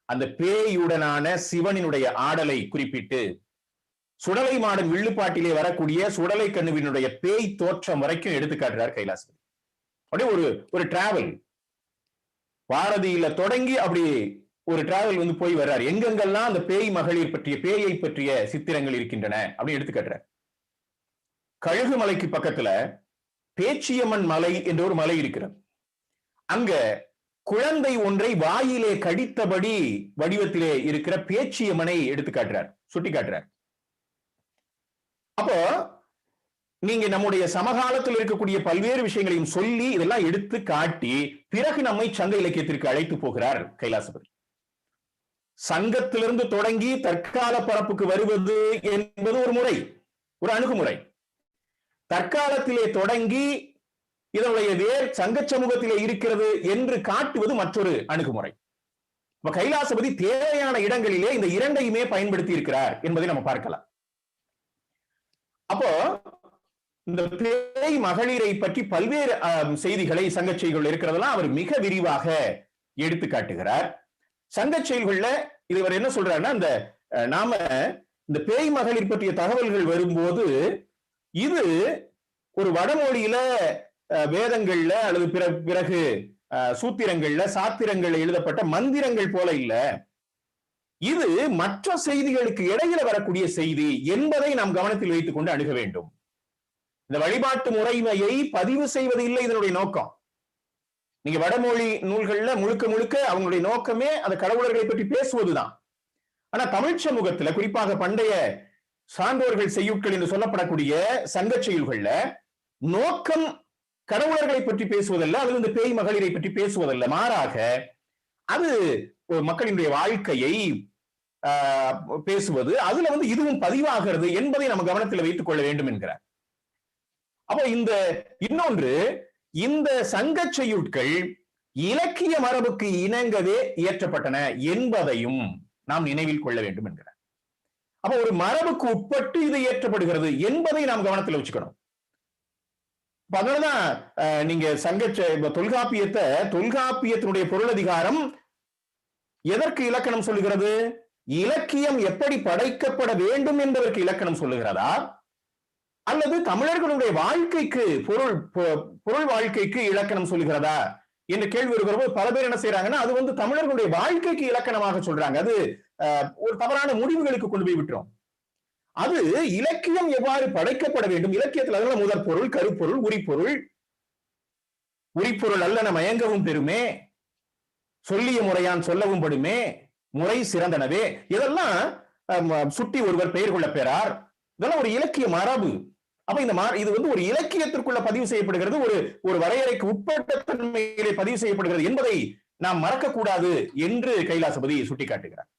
அந்த பேயுடனான சிவனினுடைய ஆடலை குறிப்பிட்டு சுடலை மாடன் வில்லுப்பாட்டிலே வரக்கூடிய சுடலை கண்ணுவினுடைய பேய் தோற்றம் வரைக்கும் எடுத்துக்காட்டுறார் கைலாசபதி. அப்படியே ஒரு டிராவல் பாரதியில தொடங்கி அப்படி ஒரு டிராவல் வந்து போய் வர்றார். எங்கெங்கெல்லாம் அந்த பேய் மகளிர் பற்றிய பேயை பற்றிய சித்திரங்கள் இருக்கின்றன அப்படின்னு எடுத்துக்காட்டுறார். கழுகு மலைக்கு பக்கத்துல பேச்சியம்மன் மலை என்ற ஒரு மலை இருக்கிறது. அங்க குழந்தை ஒன்றை வாயிலே கடித்தபடி வடிவத்திலே இருக்கிற பேச்சியம்மனை எடுத்து காட்டுறார், சுட்டி காட்டுறார். அப்போ நீங்க நம்முடைய சமகாலத்தில் இருக்கக்கூடிய பல்வேறு விஷயங்களையும் சொல்லி இதெல்லாம் எடுத்து காட்டி பிறகு நம்மை சங்க இலக்கியத்திற்கு அழைத்து போகிறார் கைலாசபதி. சங்கத்திலிருந்து தொடங்கி தற்கால பரப்புக்கு வருவது என்பது ஒரு முறை, ஒரு அணுகுமுறை. தற்காலத்திலே தொடங்கி இதனுடைய வேர் சங்க சமூகத்திலே இருக்கிறது என்று காட்டுவது மற்றொரு அணுகுமுறை. கைலாசபதி தேவையான இடங்களிலே இந்த இரண்டையுமே பயன்படுத்தி இருக்கிறார் என்பதை நம்ம பார்க்கலாம். அப்போ இந்த பேய் மகளிரை பற்றி பல்வேறு செய்திகளை சங்க செய்திகள் இருக்கிறதெல்லாம் அவர் மிக விரிவாக எடுத்து காட்டுகிறார். சங்க செயல்கள்ல இவர் என்ன சொல்றாருன்னா, நாம இந்த பேய் மகளிர் பற்றிய தகவல்கள் வரும்போது இது ஒரு வடமொழியில வேதங்கள்ல அல்லது பிறகு சூத்திரங்கள்ல சாத்திரங்கள்ல எழுதப்பட்ட மந்திரங்கள் போல இல்ல, இது மற்ற செய்திகளுக்கு இடையில வரக்கூடிய செய்தி என்பதை நாம் கவனத்தில் வைத்துக் கொண்டு அணுக வேண்டும். இந்த வழிபாட்டு முறைமையை பதிவு செய்வது இல்லை இதனுடைய நோக்கம். நீங்க வடமொழி நூல்கள்ல முழுக்க அவங்களுடைய நோக்கமே அந்த கடவுளர்களை பற்றி பேசுவதுதான். ஆனா தமிழ் சமூகத்துல குறிப்பாக பண்டைய சான்றோர்கள் செய்யுட்கள் என்று சொல்லப்படக்கூடிய சங்க செய்யுள்கள்ல நோக்கம் கடவுளர்களை பற்றி பேசுவதல்ல, அல்லது இந்த பேய் மகளிரை பற்றி பேசுவதல்ல, மாறாக அது மக்களினுடைய வாழ்க்கையை பேசுவது, அதுல இதுவும் பதிவாகிறது என்பதை நம்ம கவனத்தில் வைத்துக் கொள்ள வேண்டும் என்கிறார். அப்போ இன்னொன்று, இந்த சங்க செய்யுட்கள் இலக்கிய மரபுக்கு இணங்கவே இயற்றப்பட்டன என்பதையும் நாம் நினைவில் கொள்ள வேண்டும் என்கிறார். அப்ப ஒரு மரபுக்கு உட்பட்டு இது இயற்றப்படுகிறது என்பதை நாம் கவனத்தில் வச்சுக்கணும். அதனாலதான் நீங்க தொல்காப்பியத்தினுடைய பொருளதிகாரம் எதற்கு இலக்கணம் சொல்லுகிறது? இலக்கியம் எப்படி படைக்கப்பட வேண்டும் என்பதற்கு இலக்கணம் சொல்லுகிறதா, அல்லது தமிழர்களுடைய வாழ்க்கைக்கு பொருள் வாழ்க்கைக்கு இலக்கணம் சொல்லுகிறதா என்று கேள்வி வருகிறபோது பல பேர் என்ன செய்யறாங்கன்னா, அது தமிழர்களுடைய வாழ்க்கைக்கு இலக்கணமாக சொல்றாங்க. அது ஒரு தவறான முடிவுகளுக்கு கொண்டு போய் விட்டுரும். அது இலக்கியம் எவ்வாறு படைக்கப்பட வேண்டும், இலக்கியத்தில் அதனால முதற் பொருள், கருப்பொருள், உரிப்பொருள் அல்லன மயங்கவும் பெருமே, சொல்லிய முறையான் சொல்லவும் படுமே, முறை சிறந்தனவே, இதெல்லாம் சுட்டி ஒருவர் பெயர் கொள்ள பெறார். இதெல்லாம் ஒரு இலக்கிய மரபு. அப்ப இது ஒரு இலக்கியத்திற்குள்ள பதிவு செய்யப்படுகிறது, ஒரு ஒரு வரையறைக்கு உட்பட்ட தன்மையிலே பதிவு செய்யப்படுகிறது என்பதை நாம் மறக்கக்கூடாது என்று கைலாசபதி சுட்டிக்காட்டுகிறார்.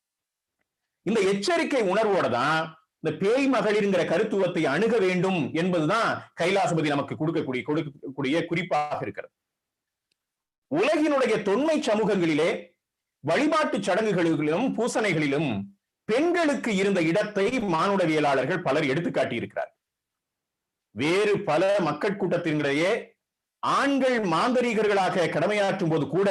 இந்த எச்சரிக்கை உணர்வோட தான் இந்த பேய் மகளிர்ங்கிற கருத்துவத்தை அணுக வேண்டும் என்பதுதான் கைலாசபதி நமக்கு கொடுக்கக்கூடிய குறிப்பாக இருக்கிறது. உலகினுடைய தொன்மை சமூகங்களிலே வழிபாட்டு சடங்குகளிலும் பூசணைகளிலும் பெண்களுக்கு இருந்த இடத்தை மானுடவியலாளர்கள் பலர் எடுத்துக்காட்டி இருக்கிறார். வேறு பல மக்கள் கூட்டத்தினிடையே ஆண்கள் மாந்தரீகர்களாக கடமையாற்றும் போது கூட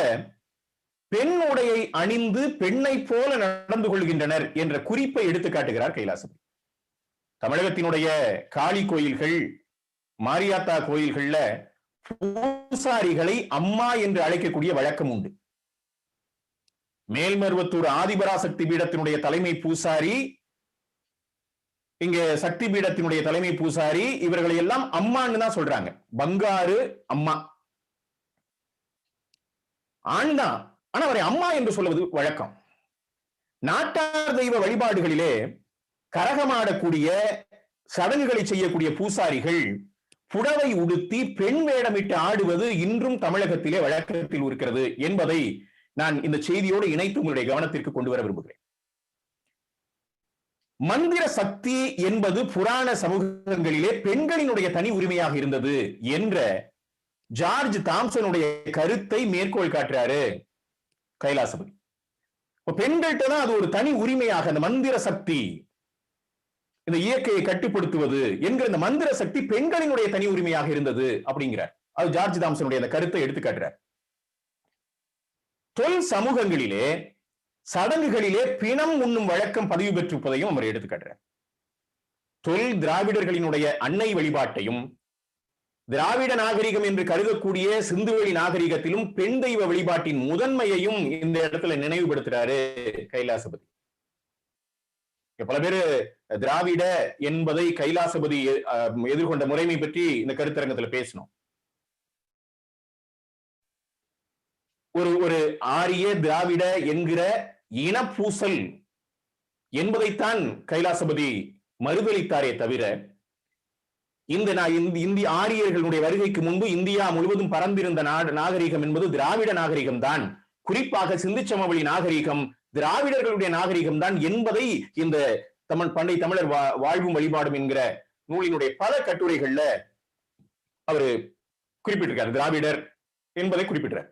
பெண் உடையை அணிந்து பெண்ணை போல நடந்து கொள்கின்றனர் என்ற குறிப்பை எடுத்து காட்டுகிறார் கைலாசபதி. தமிழகத்தினுடைய காளி கோயில்கள், மாரியாத்தா கோயில்கள்ல பூசாரிகளை அம்மா என்று அழைக்கக்கூடிய வழக்கம் உண்டு. மேல்மருவத்தூர் ஆதிபராசக்தி பீடத்தினுடைய தலைமை பூசாரி, இங்க சக்தி பீடத்தினுடைய தலைமை பூசாரி, இவர்களை எல்லாம் அம்மான்னு தான் சொல்றாங்க. பங்காரு அம்மா ஆண்தான், ஆனா அவரை அம்மா என்று சொல்வது வழக்கம். நாட்டார் தெய்வ வழிபாடுகளிலே கரகமாடக்கூடிய சடங்குகளை செய்யக்கூடிய பூசாரிகள் புடவை உடுத்தி பெண் வேடமிட்டு ஆடுவது இன்றும் தமிழகத்திலே வழக்கத்தில் இருக்கிறது என்பதை நான் இந்த செய்தியோடு இணைத்து உங்களுடைய கவனத்திற்கு கொண்டு வர விரும்புகிறேன். மந்திர சக்தி என்பது புராண சமூகங்களிலே பெண்களினுடைய தனி உரிமையாக இருந்தது என்ற ஜார்ஜ் தாம்சனுடைய கருத்தை மேற்கோள் காட்டுறாரு கைலாசபதி. பெண்கள்கிட்ட தான் அது ஒரு தனி உரிமையாக, அந்த மந்திர சக்தி, இந்த இயற்கையை கட்டுப்படுத்துவது என்கிற இந்த மந்திர சக்தி பெண்களினுடைய தனி உரிமையாக இருந்தது அப்படிங்கிறார். அது ஜார்ஜ் தாம்சனுடைய அந்த கருத்தை எடுத்து காட்டுறார். தொல் சமூகங்களிலே சடங்குகளிலே பிணம் உண்ணும் வழக்கம் பதிவு பெற்றிருப்பதையும் அவர் எடுத்துக்காட்டுறார். தொல் திராவிடர்களினுடைய அன்னை வழிபாட்டையும் திராவிட நாகரிகம் என்று கருதக்கூடிய சிந்துவெளி நாகரிகத்திலும் பெண் தெய்வ வழிபாட்டின் முதன்மையையும் இந்த இடத்துல நினைவுபடுத்துறாரு கைலாசபதி. பல பேரு திராவிட என்பதை கைலாசபதி எதிர்கொண்ட முறைமை பற்றி இந்த கருத்தரங்கத்தில் பேசணும். ஒரு ஆரிய திராவிட என்கிற இனப்பூசல் என்பதைத்தான் கைலாசபதி மறுதளித்தாரே தவிர, இந்திய ஆரியர்களுடைய வருகைக்கு முன்பு இந்தியா முழுவதும் பறந்திருந்த நாகரிகம் என்பது திராவிட நாகரிகம் தான், குறிப்பாக சிந்து சமவெளி நாகரிகம் திராவிடர்களுடைய நாகரிகம் தான் என்பதை இந்த பண்டை தமிழர் வாழ்வும் வழிபாடும் என்கிற நூலினுடைய பல கட்டுரைகள்ல அவரு குறிப்பிட்டிருக்கார். திராவிடர் என்பதை குறிப்பிட்டார்.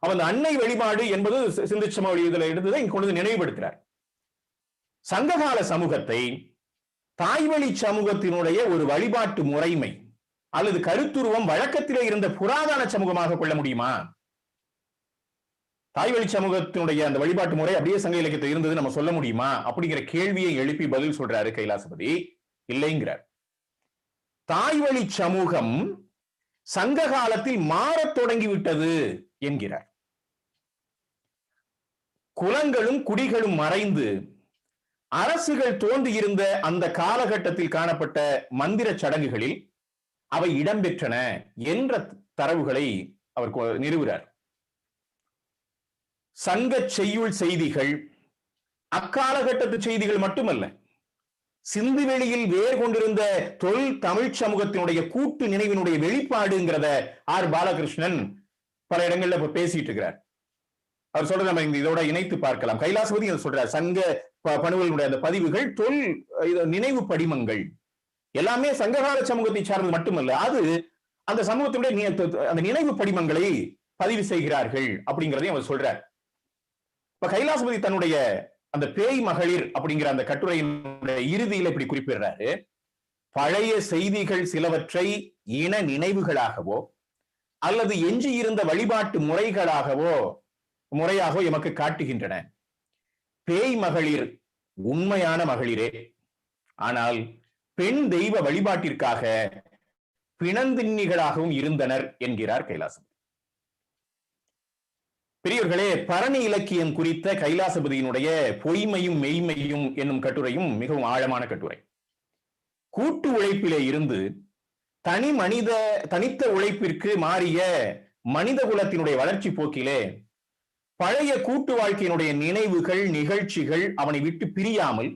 அவன் அன்னை வழிபாடு என்பது சிந்து சமவெளி இதுல இருந்ததை இங்க கொண்டு நினைவுபடுத்துறார். சங்ககால சமூகத்தை தாய்வழி சமூகத்தினுடைய ஒரு வழிபாட்டு முறைமை அல்லது கருத்துருவம் வழக்கத்திலே இருந்த புராதன சமூகமாக கொள்ள முடியுமா? தாய்வழி சமூகத்தினுடைய அந்த வழிபாட்டு முறை அப்படியே சங்க இலக்கியத்தில் இருந்தது நம்ம சொல்ல முடியுமா அப்படிங்கிற கேள்வியை எழுப்பி பதில் சொல்றாரு கைலாசபதி. இல்லைங்கிறார். தாய்வழி சமூகம் சங்க காலத்தில் மாறத் தொடங்கிவிட்டது என்கிறார். குலங்களும் குடிகளும் மறைந்து அரசுகள் தோன்றியிருந்த அந்த காலகட்டத்தில் காணப்பட்ட மந்திர சடங்குகளில் அவை இடம்பெற்றன என்ற தரவுகளை அவர் நிறுவுகிறார். சங்க செய்யுள் செய்திகள் அக்காலகட்டத்து செய்திகள் மட்டுமல்ல, சிந்துவெளியில் வேர் கொண்டிருந்த தொல் தமிழ் சமூகத்தினுடைய கூட்டு நினைவினுடைய வெளிப்பாடுங்கிறத ஆர் பாலகிருஷ்ணன் பல இடங்கள்ல இப்ப பேசிட்டு இருக்கிறார். அவர் சொல்றது நம்ம இதோட இணைத்து பார்க்கலாம். கைலாசபதி சொல்றார், சங்க பணுவலுடைய அந்த பதிவுகள் தொல் நினைவு படிமங்கள் எல்லாமே சங்ககால சமூகத்தை சார்ந்தது மட்டுமல்ல, அது அந்த சமூகத்தினுடைய அந்த நினைவு படிமங்களை பதிவு செய்கிறார்கள் அப்படிங்கிறதையும் அவர் சொல்றார். இப்ப கைலாசபதி தன்னுடைய அந்த பேய் மகளிர் அப்படிங்கிற அந்த கட்டுரையினுடைய இறுதியில் இப்படி குறிப்பிடுறாரு, பழைய செய்திகள் சிலவற்றை இன நினைவுகளாகவோ அல்லது எஞ்சியிருந்த வழிபாட்டு முறையாகவோ எமக்கு காட்டுகின்றன. பேய் மகளிர் உண்மையான மகளிரே, ஆனால் பெண் தெய்வ வழிபாட்டிற்காக பிணந்தின்னிகளாகவும் இருந்தனர் என்கிறார் கைலாசபதி. பெரியவர்களே, பரணி இலக்கியம் குறித்த கைலாசபதியினுடைய பொய்மையும் மெய்மையும் என்னும் கட்டுரையும் மிகவும் ஆழமான கட்டுரை. கூட்டு உழைப்பிலே இருந்து தனித்த உழைப்பிற்கு மாறிய மனித குலத்தினுடைய வளர்ச்சி போக்கிலே பழைய கூட்டு வாழ்க்கையினுடைய நினைவுகள் நிகழ்ச்சிகள் அவனை விட்டு பிரியாமல்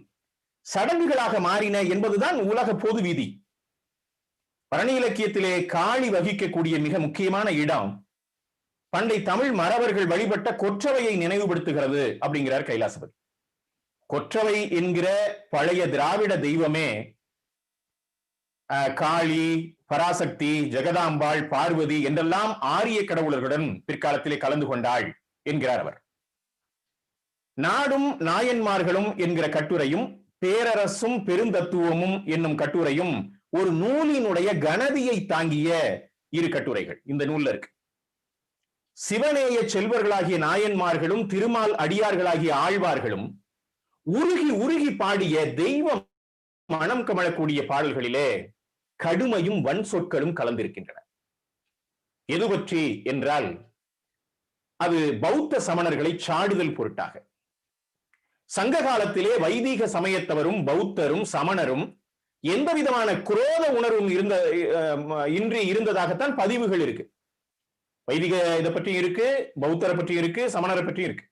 சடங்குகளாக மாறின என்பதுதான் உலக பொது விதி. பரணி இலக்கியத்திலே காளி வகிக்கக்கூடிய மிக முக்கியமான இடம் பண்டை தமிழ் மறவர்கள் வழிபட்ட கொற்றவையை நினைவுபடுத்துகிறது அப்படிங்கிறார் கைலாசபதி. கொற்றவை என்கிற பழைய திராவிட தெய்வமே காளி, பராசக்தி, ஜெகதாம்பாள், பார்வதி என்றெல்லாம் ஆரிய கடவுளர்களுடன் பிற்காலத்திலே கலந்து கொண்டாள் என்கிறார் அவர். நாடும் நாயன்மார்களும் என்கிற கட்டுரையும் பேரரசும் பெருந்தத்துவமும் என்னும் கட்டுரையும் ஒரு நூலினுடைய கனதியை தாங்கிய இரு கட்டுரைகள் இந்த நூல்ல இருக்கு. சிவநேய செல்வர்களாகிய நாயன்மார்களும் திருமால் அடியார்களாகிய ஆழ்வார்களும் உருகி உருகி பாடிய தெய்வ மனம் கமழக்கூடிய பாடல்களிலே கடுமையும் வன் சொற்களும் கலந்திருக்கின்றன. எது பற்றி என்றால் அது பௌத்த சமணர்களை சாடுதல் பொருட்டாக. சங்க காலத்திலே வைதீக சமயத்தவரும் பௌத்தரும் சமணரும் எந்த விதமான குரோத உணர்வும் இன்றி இருந்ததாகத்தான் பதிவுகள் இருக்கு. வைதிக இதை பற்றி இருக்கு, பௌத்தரை பற்றி இருக்கு, சமணரை பற்றி இருக்கு.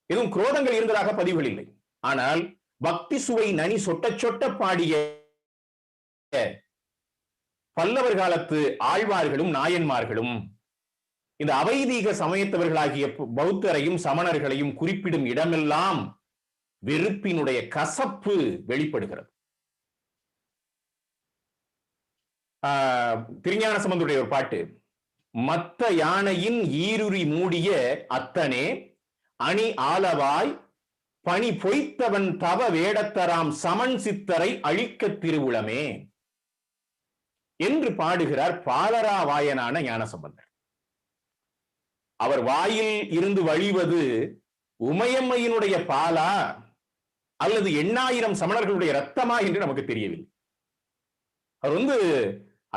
எதுவும் குரோதங்கள் இருந்ததாக பதிவுகள் இல்லை. ஆனால் பக்தி சுவை நனி சொட்ட சொட்ட பாடிய பல்லவர் காலத்து ஆழ்வார்களும் நாயன்மார்களும் இந்த அவைதீக சமயத்தவர்களாகிய பௌத்தரையும் சமணர்களையும் குறிப்பிடும் இடமெல்லாம் வெறுப்பினுடைய கசப்பு வெளிப்படுகிறது. திருஞான சம்பந்தருடைய ஒரு பாட்டு, மத்த யானையின் ஈருரி மூடிய அத்தனே அணி ஆலவாய் பணி பொய்த்தவன் தவ வேடத்தராம் சமன் சித்தரை அழிக்க திருவுளமே என்று பாடுகிறார் பாலரா வாயனான ஞானசம்பந்தர். அவர் வாயில் இருந்து வழிவது உமையம்மையினுடைய பாலா அல்லது 8000 சமணர்களுடைய ரத்தமா என்று நமக்கு தெரியவில்லை. அவர்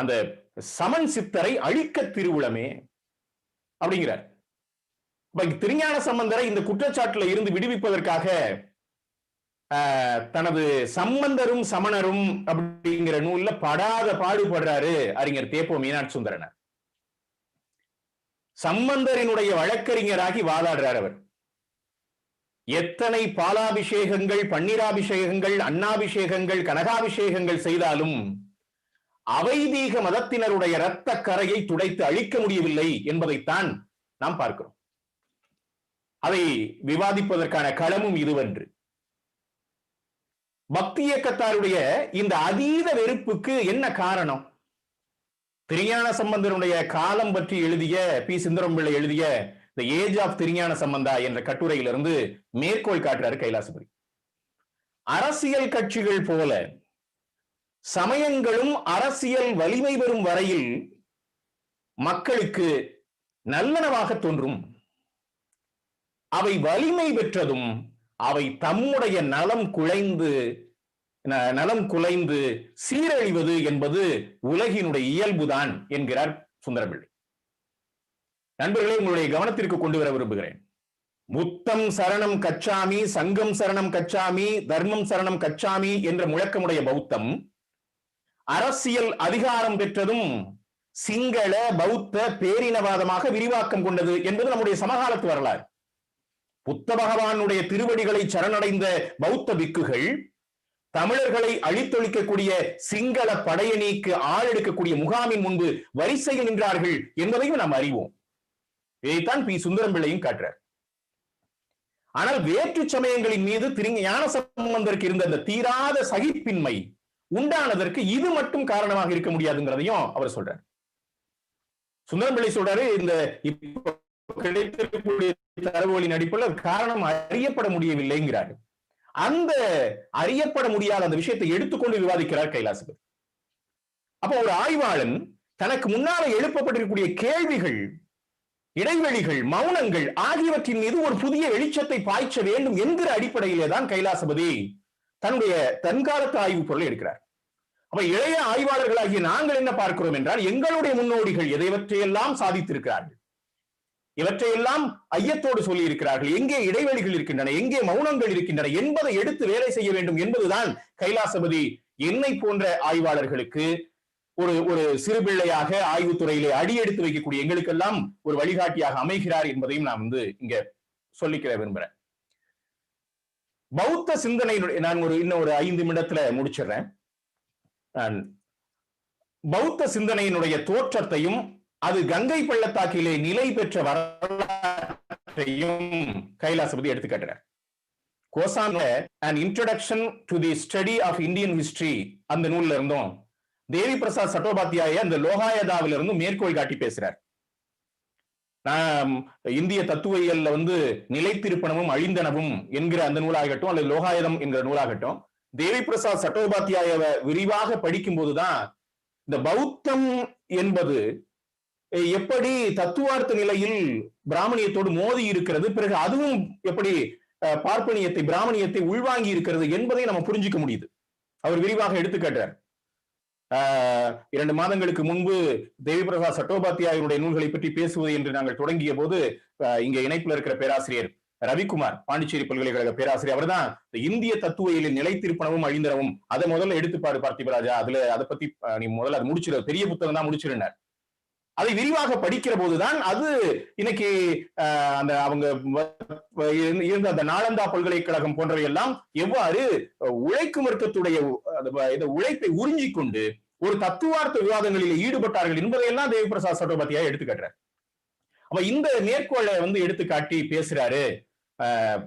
அந்த சமன் சித்தரை அழிக்க திருவுளமே அப்படிங்கிறார். திருஞான சம்பந்தரை இந்த குற்றச்சாட்டுல இருந்து விடுவிப்பதற்காக தனது சம்பந்தரும் சமணரும் அப்படிங்கிற நூல்ல படாத பாடுபடுறாரு அறிஞர் தேப்போ மீனாட்சி சுந்தரனார். சம்பந்தரினுடைய வழக்கறிஞராகி வாதாடுறார் அவர். எத்தனை பாலாபிஷேகங்கள், பன்னீராபிஷேகங்கள், அன்னாபிஷேகங்கள், கனகாபிஷேகங்கள் செய்தாலும் அவைதீக மதத்தினருடைய இரத்த கரையை துடைத்து அழிக்க முடியவில்லை என்பதைத்தான் நாம் பார்க்கிறோம். அதை விவாதிப்பதற்கான களமும் இதுவென்று. பக்தி இயக்கத்தாருடைய இந்த அதீத வெறுப்புக்கு என்ன காரணம்? திருஞான சம்பந்தருடைய காலம் பற்றி எழுதிய பி சுந்தரம்பிள்ளை எழுதிய தி ஏஜ் ஆஃப் திருஞான சம்பந்தா என்ற கட்டுரையிலிருந்து மேற்கோள் காட்டுறாரு கைலாசபதி. அரசியல் கட்சிகள் போல சமயங்களும் அரசியல் வலிமை பெறும் வரையில் மக்களுக்கு நல்லனவாக தோன்றும். அவை வலிமை பெற்றதும் அவை தம்முடைய நலம் குலைந்து சீரழிவது என்பது உலகினுடைய இயல்புதான் என்கிறார் சுந்தரம்பிள்ளை. நண்பர்களே, உங்களுடைய கவனத்திற்கு கொண்டு வர விரும்புகிறேன். முத்தம் சரணம் கச்சாமி, சங்கம் சரணம் கச்சாமி, தர்மம் சரணம் கச்சாமி என்ற முழக்கமுடைய பௌத்தம் அரசியல் அதிகாரம் பெற்றதும் சிங்கள பௌத்த பேரினவாதமாக விரிவாக்கம் கொண்டது என்பது நம்முடைய சமகாலத்து வரலாறு. புத்த பகவானுடைய திருவடிகளை சரணடைந்த பௌத்த பிக்குகள் தமிழர்களை அழித்தொழிக்கக்கூடிய சிங்கள படையணிக்கு ஆள் எடுக்கக்கூடிய முகாமின் முன்பு வரிசையில் நின்றார்கள் என்பதையும் நாம் அறிவோம். இதைத்தான் பி சுந்தரம்பிள்ளையும் காட்டுறார். ஆனால் வேற்று சமயங்களின் மீது ஞான சம்பந்தருக்கு இருந்த அந்த தீராத சகிப்பின்மை உண்டானதற்கு இது மட்டும் காரணமாக இருக்க முடியாதுங்கிறதையும் அவர் சொல்றார். சுந்தரம்பிள்ளை சொல்றாரு, இந்த கிடைத்திருக்கக்கூடிய தரவுகளின் அடிப்படையில் காரணம் அறியப்பட முடியவில்லைங்கிறார். அந்த அறியப்பட முடியாத அந்த விஷயத்தை எடுத்துக்கொண்டு விவாதிக்கிறார் கைலாசபதி. அப்ப ஒரு ஆய்வாளன் தனக்கு முன்னால எழுப்பப்பட்டிருக்கக்கூடிய கேள்விகள், இடைவெளிகள், மௌனங்கள் ஆகியவற்றின் மீது ஒரு புதிய வெளிச்சத்தை பாய்ச்ச வேண்டும் என்கிற அடிப்படையிலே தான் கைலாசபதி தன்னுடைய தன்காலத்து ஆய்வு பொருளை எடுக்கிறார். அப்ப இளைய ஆய்வாளர்களாகிய நாங்கள் என்ன பார்க்கிறோம் என்றால், எங்களுடைய முன்னோடிகள் எதைவற்றையெல்லாம் சாதித்திருக்கிறார்கள், இவற்றையெல்லாம் ஐயத்தோடு சொல்லி இருக்கிறார்கள், எங்கே இடைவெளிகள் இருக்கின்றன, எங்கே மௌனங்கள் இருக்கின்றன என்பதை எடுத்து வேலை செய்ய வேண்டும் என்பதுதான் கைலாசபதி என்னை போன்ற ஆய்வாளர்களுக்கு ஒரு சிறுபிள்ளையாக ஆய்வுத்துறையிலே அடியெடுத்து வைக்கக்கூடிய எங்களுக்கெல்லாம் ஒரு வழிகாட்டியாக அமைகிறார் என்பதையும் நான் இங்க சொல்லிக்கிற விரும்புறேன். பௌத்த சிந்தனை நான் இன்னும் ஒரு 5 நிமிடத்துல முடிச்சிடுறேன். பௌத்த சிந்தனையினுடைய தோற்றத்தையும் அது கங்கை பள்ளத்தாக்கிலே நிலை பெற்ற வரலாற்றையும் Kailasapathy எடுத்துக்காட்டுறார். கோசான்ல an introduction to the study of Indian history அந்த நூல்ல இருந்தும் தேவி பிரசாத் சட்டோபாத்தியாய அந்த லோகாயதாவில இருந்து மேற்கோள் காட்டி பேசுறார். இந்திய தத்துவியல்ல நிலைத்திருப்பனவும் அழிந்தனவும் என்கிற அந்த நூலாகட்டும் அல்லது லோகாயதம் என்கிற நூலாகட்டும் தேவி பிரசாத் சட்டோபாத்தியாயவை விரிவாக படிக்கும் போதுதான் இந்த பௌத்தம் என்பது எப்படி தத்துவார்த்த நிலையில் பிராமணியத்தோடு மோதி இருக்கிறது, பிறகு அதுவும் எப்படி பார்ப்பனியத்தை பிராமணியத்தை உள்வாங்கி இருக்கிறது என்பதை நம்ம புரிஞ்சுக்க முடியுது. அவர் விரிவாக எடுத்துக்காட்டார். 2 மாதங்களுக்கு முன்பு தேவி பிரசாத் சட்டோபாத்தியாயருடைய நூல்களை பற்றி பேசுவது என்று நாங்கள் தொடங்கிய போது இங்க இணைப்புல இருக்கிற பேராசிரியர் ரவிக்குமார், பாண்டிச்சேரி பல்கலைக்கழக பேராசிரியர், அவர் தான் இந்திய தத்துவியலில் நிலைத்திருப்பனவும் அழிந்தனவும் அதை முதல்ல எடுத்துப்பாடு பார்த்திபராஜா, அதை பத்தி நீ முதல்ல அது முடிச்சிரு, பெரிய புத்தகம் தான் முடிச்சிருந்தார். அதை விரிவாக படிக்கிற போதுதான் அது இன்னைக்கு அந்த அவங்க இருந்த அந்த நாலந்தா பல்கலைக்கழகம் போன்றவை எல்லாம் எவ்வாறு உழைக்கும் வர்க்கத்துடைய உழைப்பை உறிஞ்சி கொண்டு ஒரு தத்துவார்த்த விவாதங்களில் ஈடுபட்டார்கள் என்பதையெல்லாம் தேவி பிரசாத் சட்டோபாத்தியாய எடுத்துக்காட்டுறார். அப்ப இந்த மேற்கோளை எடுத்துக்காட்டி பேசுறாரு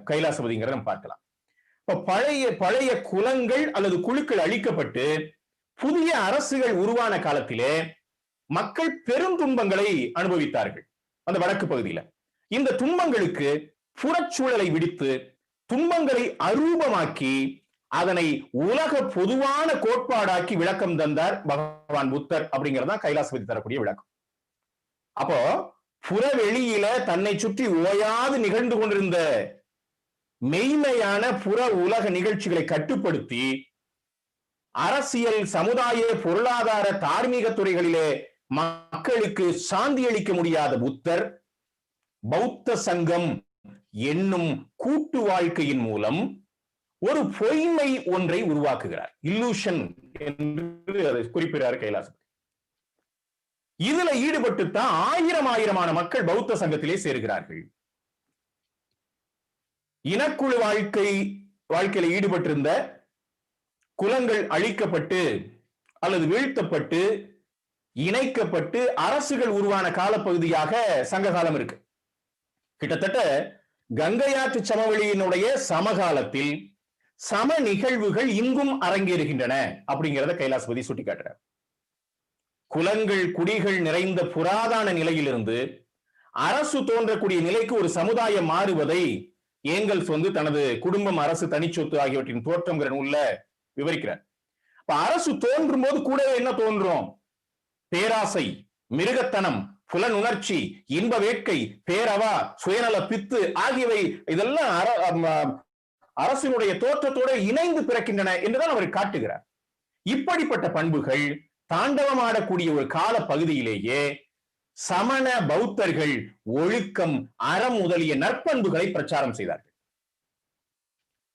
கைலாசபதிங்கிறத நம்ம பார்க்கலாம். இப்ப பழைய குலங்கள் அல்லது குழுக்கள் அழிக்கப்பட்டு புதிய அரசுகள் உருவான காலத்திலே மக்கள் பெரும் துன்பங்களை அனுபவித்தார்கள் அந்த வடக்கு பகுதியில. இந்த துன்பங்களுக்கு புறச்சூழலை விடுத்து துன்பங்களை அரூபமாக்கி அதனை உலக பொதுவான கோட்பாடாக்கி விளக்கம் தந்தார் பகவான் புத்தர் அப்படிங்கிறதா கைலாசபதி தரக்கூடிய விளக்கம். அப்போ புறவெளியில தன்னை சுற்றி ஓயாது நிகழ்ந்து கொண்டிருந்த மெய்மையான புற உலக நிகழ்ச்சிகளை கட்டுப்படுத்தி அரசியல், சமுதாய, பொருளாதார, தார்மீக துறைகளிலே மக்களுக்கு சாந்தி அளிக்க முடியாத புத்தர் பௌத்த சங்கம் என்னும் கூட்டு வாழ்க்கையின் மூலம் ஒரு பொய்மை ஒன்றை உருவாக்குகிறார். இல்லூஷன் என்று அதை குறிப்பிடுகிறார் கைலாசபதி. இதுல ஈடுபட்டுத்தான் ஆயிரமான மக்கள் பௌத்த சங்கத்திலே சேருகிறார்கள். இனக்குழு வாழ்க்கையில ஈடுபட்டிருந்த குலங்கள் அழிக்கப்பட்டு அல்லது வீழ்த்தப்பட்டு இணைக்கப்பட்டு அரசுகள் உருவான காலப்பகுதியாக சங்க காலம் இருக்கு. கிட்டத்தட்ட கங்கையாற்று சமவெளியினுடைய சமகாலத்தில் சம நிகழ்வுகள் இங்கும் அரங்கேறுகின்றன அப்படிங்கிறத கைலாசபதி சுட்டிக்காட்டுறார். குலங்கள் குடிகள் நிறைந்த புராதன நிலையிலிருந்து அரசு தோன்றக்கூடிய நிலைக்கு ஒரு சமுதாயம் மாறுவதை ஏங்கல்ஸ் தனது குடும்பம், அரசு, தனிச்சொத்து ஆகியவற்றின் தோற்றம் நூல்ல விவரிக்கிறார். அப்ப அரசு தோன்றும் போது கூட என்ன தோன்றும்? பேராசை, மிருகத்தனம், புலனுணர்ச்சி, இன்ப வேட்கை, பேரவா, சுயநல பித்து ஆகியவை இதெல்லாம் அரசினுடைய தோற்றத்தோடு இணைந்து பிறக்கின்றன என்றுதான் அவர் காட்டுகிறார். இப்படிப்பட்ட பண்புகள் தாண்டவமாடக்கூடிய ஒரு கால பகுதியிலேயே சமண பௌத்தர்கள் ஒழுக்கம், அறம் முதலிய நற்பண்புகளை பிரச்சாரம் செய்தார்கள்.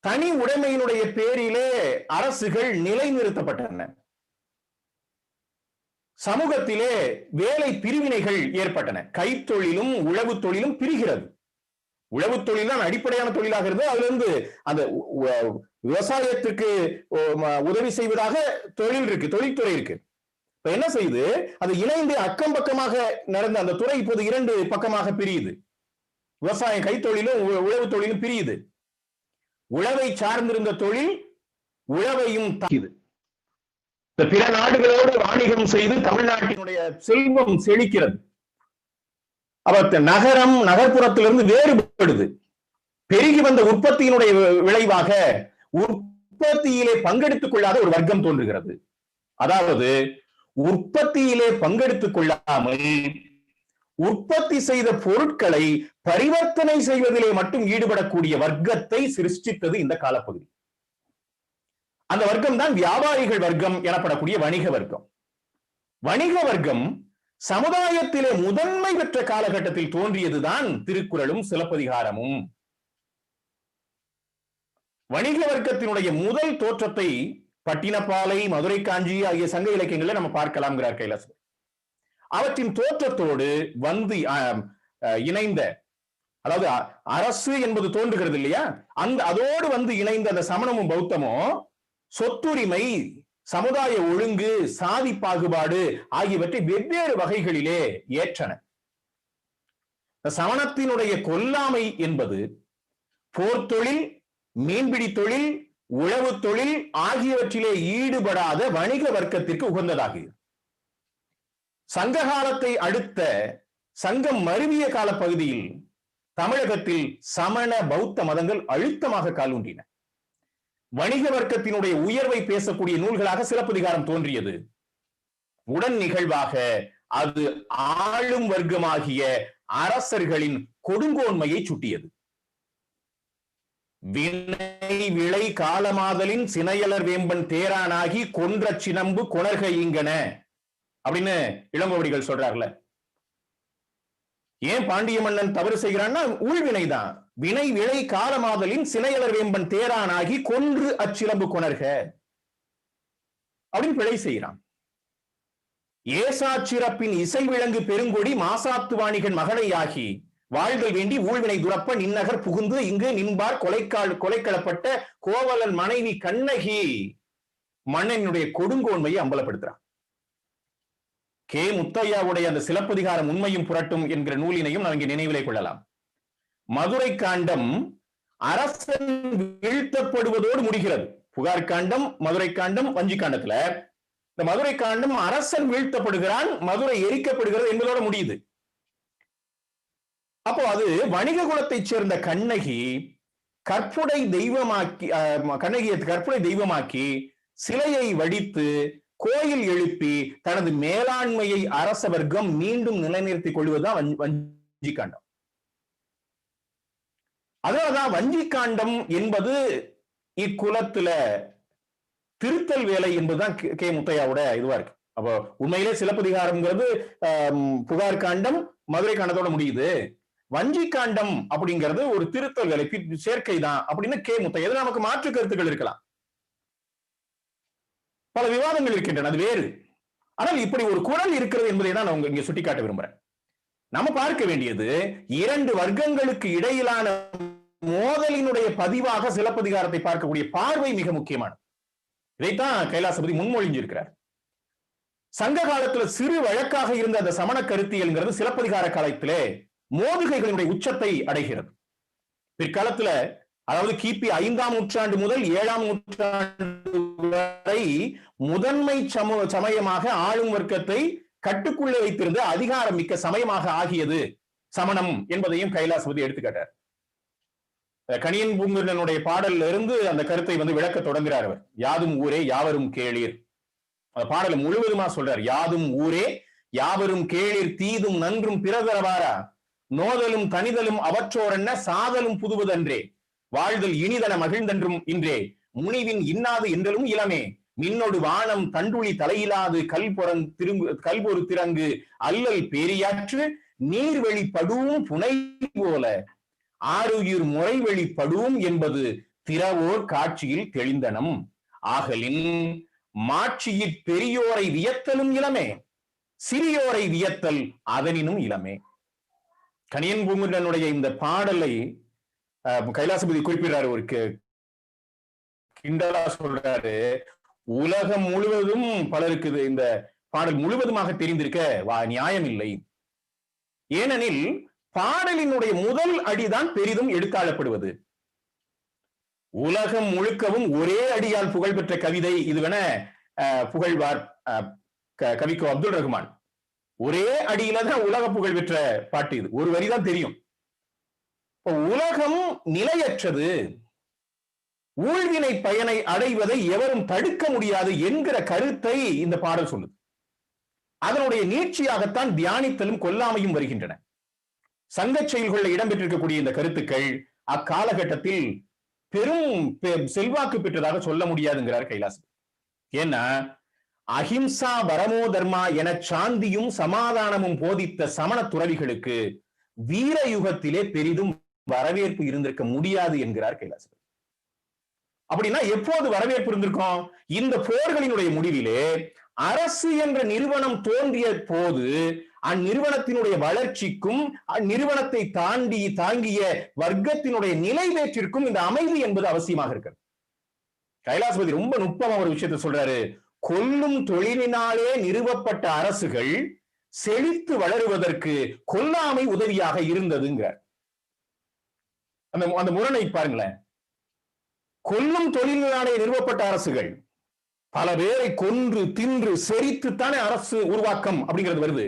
தனி உடைமையினுடைய பேரிலே அரசுகள் நிலைநிறுத்தப்பட்டன. சமூகத்திலே வேலை பிரிவினைகள் ஏற்பட்டன. கைத்தொழிலும் உழவு தொழிலும் பிரிகிறது. உழவு தொழில் தான் அடிப்படையான தொழிலாக இருந்து அதுல இருந்து அந்த விவசாயத்துக்கு உதவி செய்வதாக தொழில் இருக்கு, தொழில்துறை இருக்கு. இப்ப என்ன செய்யுது? அது இணைந்து அக்கம் பக்கமாக நடந்த அந்த துறை இப்போது 2 பக்கமாக பிரியுது. விவசாயம், கைத்தொழிலும் உழவு தொழிலும் பிரியுது. உழவை சார்ந்திருந்த தொழில் உழவையும் தாக்கியது. பிற நாடுகளோடு வாணிகம் செய்து தமிழ்நாட்டினுடைய செல்வம் செழிக்கிறது. அவர் நகரம் நகர்ப்புறத்திலிருந்து வேறுபடுது. பெருகி வந்த உற்பத்தியினுடைய விளைவாக உற்பத்தியிலே பங்கெடுத்துக் கொள்ளாத ஒரு வர்க்கம் தோன்றுகிறது. அதாவது உற்பத்தியிலே பங்கெடுத்துக் கொள்ளாமல் உற்பத்தி செய்த பொருட்களை பரிவர்த்தனை செய்வதிலே மட்டும் ஈடுபடக்கூடிய வர்க்கத்தை சிருஷ்டித்தது இந்த காலப்பகுதி. அந்த வர்க்கம் தான் வியாபாரிகள் வர்க்கம் எனப்படக்கூடிய வணிக வர்க்கம். வணிக வர்க்கம் சமுதாயத்திலே முதன்மை பெற்ற காலகட்டத்தில் தோன்றியதுதான் திருக்குறளும் சிலப்பதிகாரமும். வணிக வர்க்கத்தினுடைய முதல் தோற்றத்தை பட்டினப்பாலை, மதுரை காஞ்சி ஆகிய சங்க இலக்கியங்களை நம்ம பார்க்கலாம்ங்கிறார் கைலாசபதி. அவற்றின் தோற்றத்தோடு இணைந்த, அதாவது அரசு என்பது தோன்றுகிறது இல்லையா, அதோடு இணைந்த அந்த சமணமும் பௌத்தமும் சொத்துரிமை, சமுதாய ஒழுங்கு, சாதி பாகுபாடு ஆகியவற்றை வெவ்வேறு வகைகளிலே ஏற்றன. சமணத்தினுடைய கொல்லாமை என்பது போர் தொழில், மீன்பிடி தொழில், உழவு தொழில் ஆகியவற்றிலே ஈடுபடாத வணிக வர்க்கத்திற்கு உகந்ததாக. சங்க காலத்தை அடுத்த சங்கம் மருவிய கால பகுதியில் தமிழகத்தில் சமண பௌத்த மதங்கள் அழுத்தமாக காலூன்றின. வணிக வர்க்கத்தினுடைய உயர்வை பேசக்கூடிய நூல்களாக சிலப்பதிகாரம் தோன்றியது. உடன் நிகழ்வாக அது ஆளும் வர்க்கமாகிய அரசர்களின் கொடுங்கோன்மையை சுட்டியது. வினை விளை காலமாதலின் சினையலர் வேம்பன் தேரானாகி கொன்ற சினம்பு கொணர்க ஈங்கன அப்படின்னு இளங்கோவடிகள் சொல்றார்ல. ஏன் பாண்டிய மன்னன் தவறு செய்கிறான்னா ஊழ்வினைதான். வினை விளை காலமாதலின் சினையலர் வேம்பன் தேரானாகி கொன்று அச்சிலம்பு கொணர்க அப்படின்னு பிழை செய்கிறான். ஏசா சிறப்பின் இசை விளங்கு பெருங்கொடி மாசாத்து வாணிகன் மகளையாகி வாழ்தல் வேண்டி ஊழ்வினை துறப்ப நின்னகர் புகுந்து இங்கு நின்பார் கொலைக்களப்பட்ட கோவலன் மனைவி கண்ணகி மன்னனுடைய கொடுங்கோன்மையை அம்பலப்படுத்துறான். கே முத்தையாவுடைய அந்த சிலப்பதிகாரம் உண்மையும் புரட்டும் என்கிற நூலினையும் நாம் இங்கே நினைவிலே கொள்ளலாம். மதுரை காண்டம் அரசன் வீழ்த்தப்படுவதோடு முடிகிறது. புகார் காண்டம், மதுரை காண்டம், வஞ்சி காண்டத்துல இந்த மதுரை காண்டம் அரசன் வீழ்த்தப்படுகிறான், மதுரை எரிக்கப்படுகிறது என்பதோடு முடியுது. அப்போ அது வணிக குலத்தைச் சேர்ந்த கண்ணகி கற்புடை தெய்வமாக்கி சிலையை வடித்து கோயில் எழுப்பி தனது மேலாண்மையை அரச வர்க்கம் மீண்டும் நிலைநிறுத்திக் கொள்வதுதான் வஞ்சி காண்டம். அதனாலதான் வஞ்சி காண்டம் என்பது இக்குலத்துல திருத்தல் வேலை என்பதுதான் கே முத்தையாவோட இதுவா இருக்கு. அப்போ உண்மையிலே சிலப்பதிகாரம்ங்கிறது புகார் காண்டம், மதுரை காண்டத்தோட முடியுது. வஞ்சி காண்டம் அப்படிங்கிறது ஒரு திருத்தல் வேலை, சேர்க்கை தான் அப்படின்னு கே முத்தையா. நமக்கு மாற்று கருத்துக்கள் இருக்கலாம், பல விவாதங்கள் இருக்கின்றன, அது வேறு. ஆனால் இப்படி ஒரு குரல் இருக்கிறது என்பதை தான் நான் இங்க சுட்டிக்காட்ட விரும்புறேன். நம்ம பார்க்க வேண்டியது இரண்டு வர்க்கங்களுக்கு இடையிலான மோதலினுடைய பதிவாக சிலப்பதிகாரத்தை பார்க்கக்கூடிய பார்வை மிக முக்கியமானது. இதைத்தான் கைலாசபதி முன்மொழிஞ்சிருக்கிறார். சங்க காலத்துல சிறு வழக்காக இருந்த அந்த சமண கருத்தியல்ங்கிறது சிலப்பதிகார காலத்திலே மோதுகைகளினுடைய உச்சத்தை அடைகிறது. பிற்காலத்துல, அதாவது கிபி 5ஆம் நூற்றாண்டு முதல் 7ஆம் நூற்றாண்டு வரை முதன்மை சமயமாக ஆளும் வர்க்கத்தை கட்டுக்குள்ளே வைத்திருந்த அதிகாரம் மிக்க சமயமாக ஆகியது சமணம் என்பதையும் கைலாசபதி எடுத்துக்காட்டார். கணியன் பூங்குன்றனுடைய பாடல்ல இருந்து அந்த கருத்தை விளக்க தொடங்குகிறார் அவர். யாதும் ஊரே யாவரும் கேளீர், அந்த பாடலை முழுவதுமா சொல்றார். யாதும் ஊரே யாவரும் கேளீர் தீதும் நன்றும் பிறதரவாரா நோதலும் தனிதலும் அவற்றோரென்ன சாதலும் புதுவதன்றே வாழ்தல் இனிதன மகிழ்ந்தன்றும் இன்றே முனிவின் இன்னாது என்றலும் இளமே மின்னொடு வானம் தண்டுளி தலையிலாது கல்பொரு திறங்கு அல்லல் பேரியாற்று நீர்வெளி படும் புனை போல ஆறுயிர் முறைவெளி படும் என்பது திறவோர் காட்சியில் தெளிந்தனம் ஆகலின் மாட்சியிற் பெரியோரை வியத்தலும் இளமே சிறியோரை வியத்தல் அதனினும் இளமே. கணியன் பூங்குன்றனுடைய இந்த பாடலை கைலாசபதி குறிப்பிடுறாரு, ஒரு கிண்டலா சொல்றாரு. உலகம் முழுவதும் பலருக்கு இந்த பாடல் முழுவதுமாக தெரிந்திருக்க நியாயம் இல்லை. ஏனெனில் பாடலினுடைய முதல் அடிதான் பெரிதும் எடுத்தாளப்படுவது. உலகம் முழுக்கவும் ஒரே அடியால் புகழ்பெற்ற கவிதை இதுவென புகழ்வார் கவிக்கோ அப்துல் ரஹ்மான். ஒரே அடியில தான் உலக புகழ் பெற்ற பாட்டு இது. ஒரு வரிதான் தெரியும். உலகம் நிலையற்றது, ஊழ்வினை பயனை அடைவதை எவரும் தடுக்க முடியாது என்கிற கருத்தை இந்த பாடல் சொல்லுது. அதனுடைய நீட்சியாகத்தான் தியானித்தலும் கொல்லாமையும் வருகின்றன. சங்க செயல்களில் இடம்பெற்றிருக்கக்கூடிய இந்த கருத்துக்கள் அக்காலகட்டத்தில் பெரும் செல்வாக்கு பெற்றதாக சொல்ல முடியாதுங்கிறார் கைலாசம். ஏன்னா அஹிம்சா பரமோ தர்மா என சாந்தியும் சமாதானமும் போதித்த சமண துறவிகளுக்கு வீர யுகத்திலே பெரிதும் வரவேற்பு இருந்திருக்க முடியாது என்கிறார் கைலாசம். அப்படின்னா எப்போது வரவேற்பு இருந்திருக்கும்? இந்த போர்களினுடைய முடிவிலே அரசு என்ற நிறுவனம் தோன்றிய போது அந்நிறுவனத்தினுடைய வளர்ச்சிக்கும் அந்நிறுவனத்தை தாங்கிய வர்க்கத்தினுடைய நிலைவேற்றிற்கும் இந்த அமைதி என்பது அவசியமாக இருக்கிறது. கைலாசபதி ரொம்ப நுட்பமா ஒரு விஷயத்தை சொல்றாரு. கொல்லும் தொழிலினாலே நிறுவப்பட்ட அரசுகள் செழித்து வளருவதற்கு கொல்லாமை உதவியாக இருந்ததுங்கிறார். அந்த முரணை பாருங்களேன். கொல்லும் தொழிலினாலே நிறுவப்பட்ட அரசுகள், பல பேரை கொன்று தின்று செழித்துத்தானே அரசு உருவாக்கம் அப்படிங்கிறது வருது.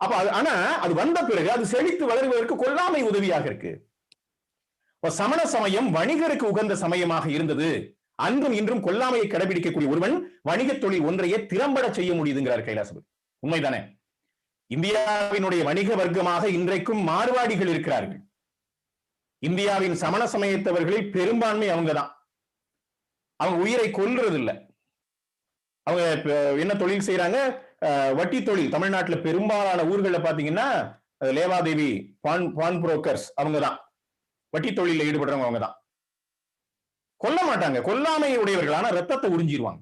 அப்ப ஆனா அது வந்த பிறகு அது செழித்து வளருவதற்கு கொல்லாமை உதவியாக இருக்கு. சமண சமயம் வணிகருக்கு உகந்த சமயமாக இருந்தது. அன்றும் இன்றும் கொல்லாமையை கடைபிடிக்கக்கூடிய ஒருவன் வணிக தொழில் ஒன்றையே திறம்பட செய்ய முடியுதுங்கிறார் கைலாசபதி. உண்மைதானே? இந்தியாவினுடைய வணிக வர்க்கமாக இன்றைக்கும் மார்வாடிகள் இருக்கிறார்கள். இந்தியாவின் சமண சமயத்தவர்களில் பெரும்பான்மை அவங்கதான். அவங்க உயிரை கொல்றது இல்லை. அவங்க என்ன தொழில் செய்யறாங்க? வட்டி தொழில். தமிழ்நாட்டில் பெரும்பாலான ஊர்களில் பாத்தீங்கன்னா லேவாதேவி பான் புரோக்கர்ஸ் அவங்கதான். வட்டி தொழில ஈடுபடுறவங்க அவங்கதான். கொல்ல மாட்டாங்க, கொல்லாமை உடையவர்கள். ஆனா ரத்தத்தை உறிஞ்சிருவாங்க.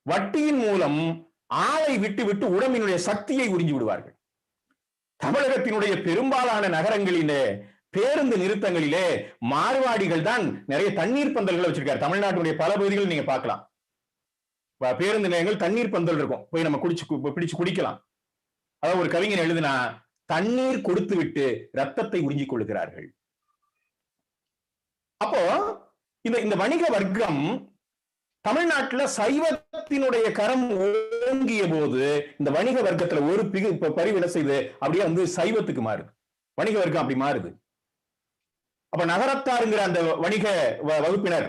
வட்டியின் மூலம் ஆளை விட்டு விட்டு உடம்பினுடைய சக்தியை உறிஞ்சி விடுவார்கள். தமிழகத்தினுடைய பெரும்பாலான நகரங்களிலே பேருந்து நிறுத்தங்களிலே மார்வாடிகள் தான் நிறைய தண்ணீர் பந்தல்களை வச்சிருக்காரு. தமிழ்நாட்டுடைய பல பகுதிகள் நீங்க பார்க்கலாம். பேருந்து நிலையங்கள் தண்ணீர் பந்தல் இருக்கும், போய் நம்ம பிடிச்சு குடிக்கலாம். அதாவது ஒரு கவிஞன் எழுதினா, தண்ணீர் கொடுத்து விட்டு ரத்தத்தை உறிஞ்சிக் கொள்கிறார்கள். அப்போ இந்த வணிக வர்க்கம் தமிழ்நாட்டுல சைவத்தினுடைய கரம் ஓங்கிய போது இந்த வணிக வர்க்கத்துல ஒரு பரிவிட செய்து அப்படியே சைவத்துக்கு மாறுது. வணிக வர்க்கம் அப்படி மாறுது. அப்ப நகரத்தாருங்கிற அந்த வணிக வகுப்பினர்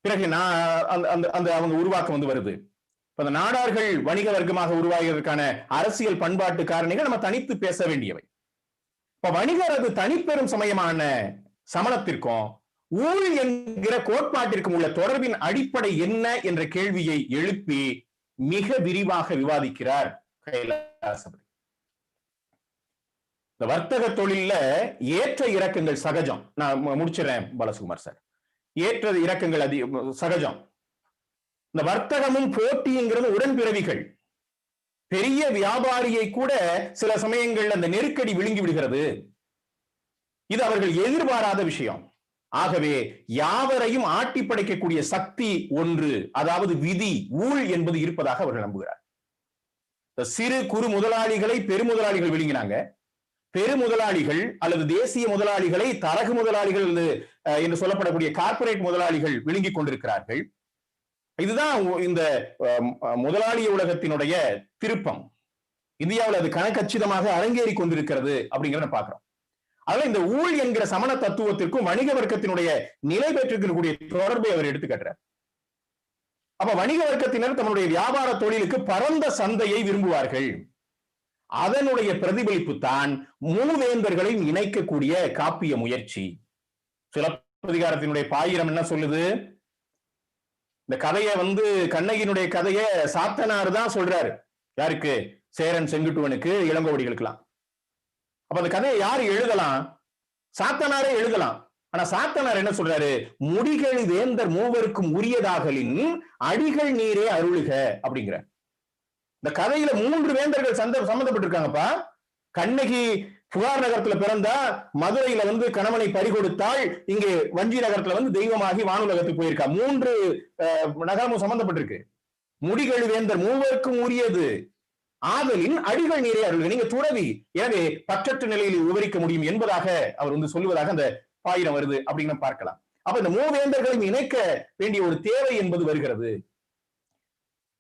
பிறகு அவங்க உருவாக்கம் வருது. அந்த நாடார்கள் வணிக வர்க்கமாக உருவாகியதற்கான அரசியல் பண்பாட்டு காரணிகள் நம்ம தனித்து பேச வேண்டியவை. இப்ப வணிகர் அது தனிப்பெரும் சமயமான சமணத்திற்கும் ஊழ் என்கிற கோட்பாட்டிற்கும் உள்ள தொடர்பின் அடிப்படை என்ன என்ற கேள்வியை எழுப்பி மிக விரிவாக விவாதிக்கிறார் கைலாசபதி. இந்த வர்த்தக தொழில ஏற்ற இறக்கங்கள் சகஜம். நான் முடிச்சிடறேன் பாலசுகுமார் சார். ஏற்ற இறக்கங்கள் சகஜம். இந்த வர்த்தகமும் போட்டிங்கிறது உடன்பிறவிகள். பெரிய வியாபாரியை கூட சில சமயங்கள்ல அந்த நெருக்கடி விழுங்கி விடுகிறது. இது அவர்கள் எதிர்பாராத விஷயம். ஆகவே யாவரையும் ஆட்டி படைக்கக்கூடிய சக்தி ஒன்று, அதாவது விதி, ஊழ் என்பது இருப்பதாக அவர்கள் நம்புகிறார். சிறு குறு முதலாளிகளை பெருமுதலாளிகள் விழுங்கினாங்க. பெருமுதலாளிகள் அல்லது தேசிய முதலாளிகளை தரகு முதலாளிகள் என்று சொல்லப்படக்கூடிய கார்ப்பரேட் முதலாளிகள் விழுங்கிக் கொண்டிருக்கிறார்கள். இதுதான் இந்த முதலாளிய உலகத்தினுடைய திருப்பம். இந்தியாவில் அது கணக்கச்சிதமாக அரங்கேறி கொண்டிருக்கிறது அப்படிங்கிறத பார்க்கிறோம். அதனால இந்த ஊழ் என்கிற சமண தத்துவத்திற்கும் வணிக வர்க்கத்தினுடைய நிலை பெற்றிருக்கக்கூடிய தொடர்பை அவர் எடுத்துக்காட்டுறார். அப்ப வணிக வர்க்கத்தினர் தன்னுடைய வியாபார தொழிலுக்கு பரந்த சந்தையை விரும்புவார்கள். அதனுடைய பிரதிபலிப்பு தான் மூவேந்தர்களை இணைக்கக்கூடிய காப்பிய முயற்சி. சிலப்பதிகாரத்தினுடைய பாயிரம் என்ன சொல்லுது? இந்த கதையை கண்ணகியினுடைய கதையை சாத்தனார் தான் சொல்றாரு. யாருக்கு? சேரன் செங்குட்டுவனுக்கு, இளங்கோவடிகளுக்கெல்லாம். அப்ப அந்த கதையை யாரு எழுதலாம்? சாத்தனாரே எழுதலாம். ஆனா சாத்தனார் என்ன சொல்றாரு? முடிகள் வேந்தர் மூவருக்கும் உரியதாகலின் அடிகள் நீரே அருளுக அப்படிங்கிற. இந்த கதையில 3 வேந்தர்கள் சம்பந்தப்பட்டிருக்காங்கப்பா. கண்ணகி புகார் நகரத்துல பிறந்தா, மதுரையில கணவனை பறிகொடுத்தாள், இங்கே வஞ்சி நகரத்துல தெய்வமாகி வானுலகத்துக்கு போயிருக்கா. 3 நகரமும் சம்பந்தப்பட்டிருக்கு. முடிகள் வேந்தர் மூவருக்கும் உரியது ஆதலின் அடிகள் நீரே அருள்க. நீங்க துறவி, எனவே பற்றற்ற நிலையில் விவரிக்க முடியும் என்பதாக அவர் சொல்லுவதாக அந்த பாயிரம் வருது அப்படிங்கிற பார்க்கலாம். அப்ப இந்த மூவேந்தர்களையும் இணைக்க வேண்டிய ஒரு தேவை என்பது வருகிறது.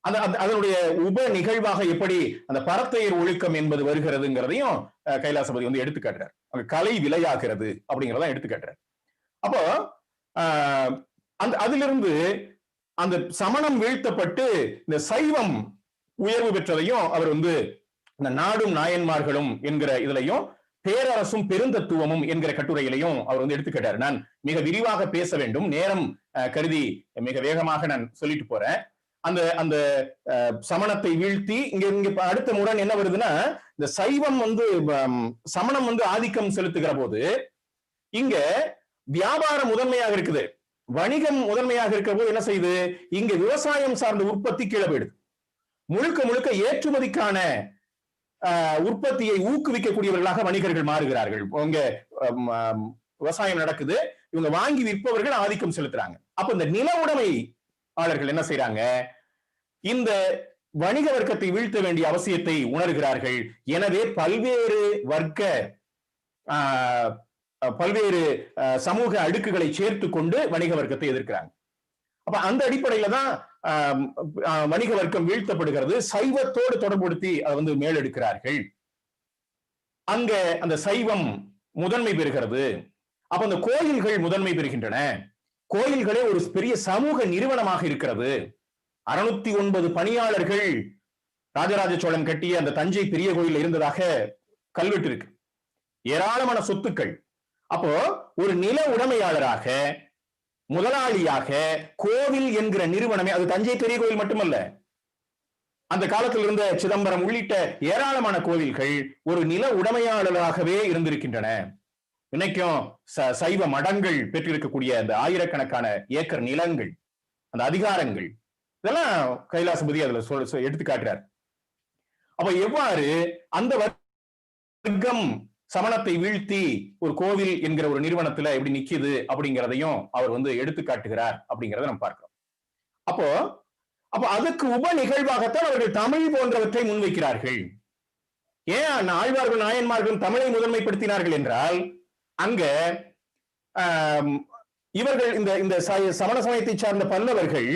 அதனுடைய உப நிகழ்வாக எப்படி அந்த பரத்தையர் ஒழுக்கம் என்பது வருகிறதுங்கிறதையும் கைலாசபதி எடுத்துக்காட்டுறார். அங்க கலை விலையாகிறது அப்படிங்கிறத எடுத்துக்காட்டுறார். அப்போ அதிலிருந்து அந்த சமணம் வீழ்த்தப்பட்டு இந்த சைவம் உயர்வு பெற்றதையும் அவர் இந்த நாடும் நாயன்மார்களும் என்கிற இதுலையும் பேரரசும் பெருந்தத்துவமும் என்கிற கட்டுரையிலையும் அவர் எடுத்துக்கிட்டார். நான் மிக விரிவாக பேச வேண்டும், நேரம் கருதி மிக வேகமாக நான் சொல்லிட்டு போறேன். அந்த சமணத்தை வீழ்த்தி இங்க அடுத்த முரண் என்ன வருதுன்னா, இந்த சைவம் சமணம் ஆதிக்கம் செலுத்துகிற போது இங்க வியாபாரம் முதன்மையாக இருக்குது, வணிகம் முதன்மையாக இருக்கிற போது என்ன செய்யுது? இங்க விவசாயம் சார்ந்த உற்பத்தி கீழே போயிடுது. முழுக்க முழுக்க ஏற்றுமதிக்கான உற்பத்தியை ஊக்குவிக்கக்கூடியவர்களாக வணிகர்கள் மாறுகிறார்கள். இங்க விவசாயம் நடக்குது, இவங்க வாங்கி விற்பவர்கள் ஆதிக்கம் செலுத்துறாங்க. அப்ப இந்த நில உடைமை ஆளர்கள் என்ன செய்யறாங்க, இந்த வணிக வர்க்கத்தை வீழ்த்த வேண்டிய அவசியத்தை உணர்கிறார்கள். எனவே பல்வேறு வர்க்க பல்வேறு சமூக அடுக்குகளை சேர்த்து கொண்டு வணிக வர்க்கத்தை எதிர்க்கிறாங்க. அப்ப அந்த அடிப்படையில தான் வணிக வர்க்கம் வீழ்த்தப்படுகிறது. சைவத்தோடு தொடர்புபடுத்தி அதை மேலெடுக்கிறார்கள். அங்க அந்த சைவம் முதன்மை பெறுகிறது. அப்ப அந்த கோயில்கள் முதன்மை பெறுகின்றன. கோயில்களே ஒரு பெரிய சமூக நிறுவனமாக இருக்கிறது. 609 பணியாளர்கள் ராஜராஜ சோழன் கட்டிய அந்த தஞ்சை பெரிய கோயில் இருந்ததாக கல்வெட்டு இருக்கு. ஏராளமான சொத்துக்கள். அப்போ ஒரு நில உடைமையாளராக, முதலாளியாக கோவில் என்கிற நிறுவனமே, அது தஞ்சை பெரிய கோயில் மட்டுமல்ல, அந்த காலத்தில் இருந்த சிதம்பரம் உள்ளிட்ட ஏராளமான கோவில்கள் ஒரு நில உடைமையாளராகவே இருந்திருக்கின்றன. இன்னைக்கும் சைவ மடங்கள் பெற்றிருக்கக்கூடிய அந்த ஆயிரக்கணக்கான ஏக்கர் நிலங்கள், அந்த அதிகாரங்கள், இதெல்லாம் கைலாசபதி அதுல எடுத்து காட்டுறார். அப்ப எவ்வாறு அந்த வர்க்கம் சமணத்தை வீழ்த்தி ஒரு கோவில் என்கிற ஒரு நிறுவனத்துல எப்படி நிக்குது அப்படிங்கிறதையும் அவர் எடுத்து காட்டுகிறார் அப்படிங்கிறத நம்ம பார்க்கிறோம். அப்போ அதுக்கு உப நிகழ்வாகத்தான் அவர்கள் தமிழ் போன்றவற்றை முன்வைக்கிறார்கள். ஏன் ஆழ்வார்கள் நாயன்மார்களும் தமிழை முதன்மைப்படுத்தினார்கள் என்றால், அங்க இவர்கள் இந்த சமண சமயத்தை சார்ந்த பல்லவர்கள்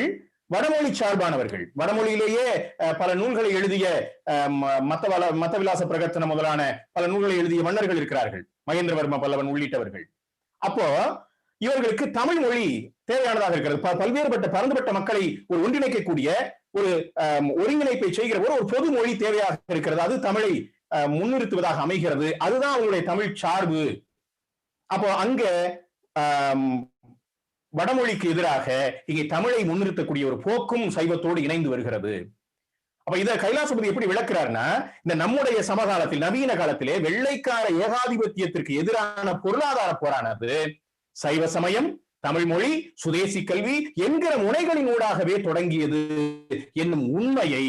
வடமொழி சார்பானவர்கள். வடமொழியிலேயே பல நூல்களை எழுதிய மத்தவிலாச பிரகத்தன முதலான பல நூல்களை எழுதிய மன்னர்கள் இருக்கிறார்கள், மகேந்திரவர்ம பல்லவன் உள்ளிட்டவர்கள். அப்போ இவர்களுக்கு தமிழ் மொழி தேவையானதாக இருக்கிறது. பல்வேறுபட்ட பரந்துபட்ட மக்களை ஒரு ஒன்றிணைக்கக்கூடிய ஒரு ஒருங்கிணைப்பை செய்கிற ஒரு பொது மொழி தேவையாக இருக்கிறது. அது தமிழை முன்னிறுத்துவதாக அமைகிறது. அதுதான் அவங்களுடைய தமிழ் சார்பு. அப்போ அங்க வடமொழிக்கு எதிராக இங்கே தமிழை முன்னிறுத்தக்கூடிய ஒரு போக்கும் சைவத்தோடு இணைந்து வருகிறது. அப்ப இத கைலாசபதி எப்படி விளக்குறாருன்னா, இந்த நம்முடைய சமகாலத்தில் நவீன காலத்திலே வெள்ளைக்கார ஏகாதிபத்தியத்திற்கு எதிரான பொருளாதார போரானது சைவ சமயம், தமிழ் மொழி, சுதேசி கல்வி என்கிற முனைகளின் ஊடாகவே தொடங்கியது என்னும் உண்மையை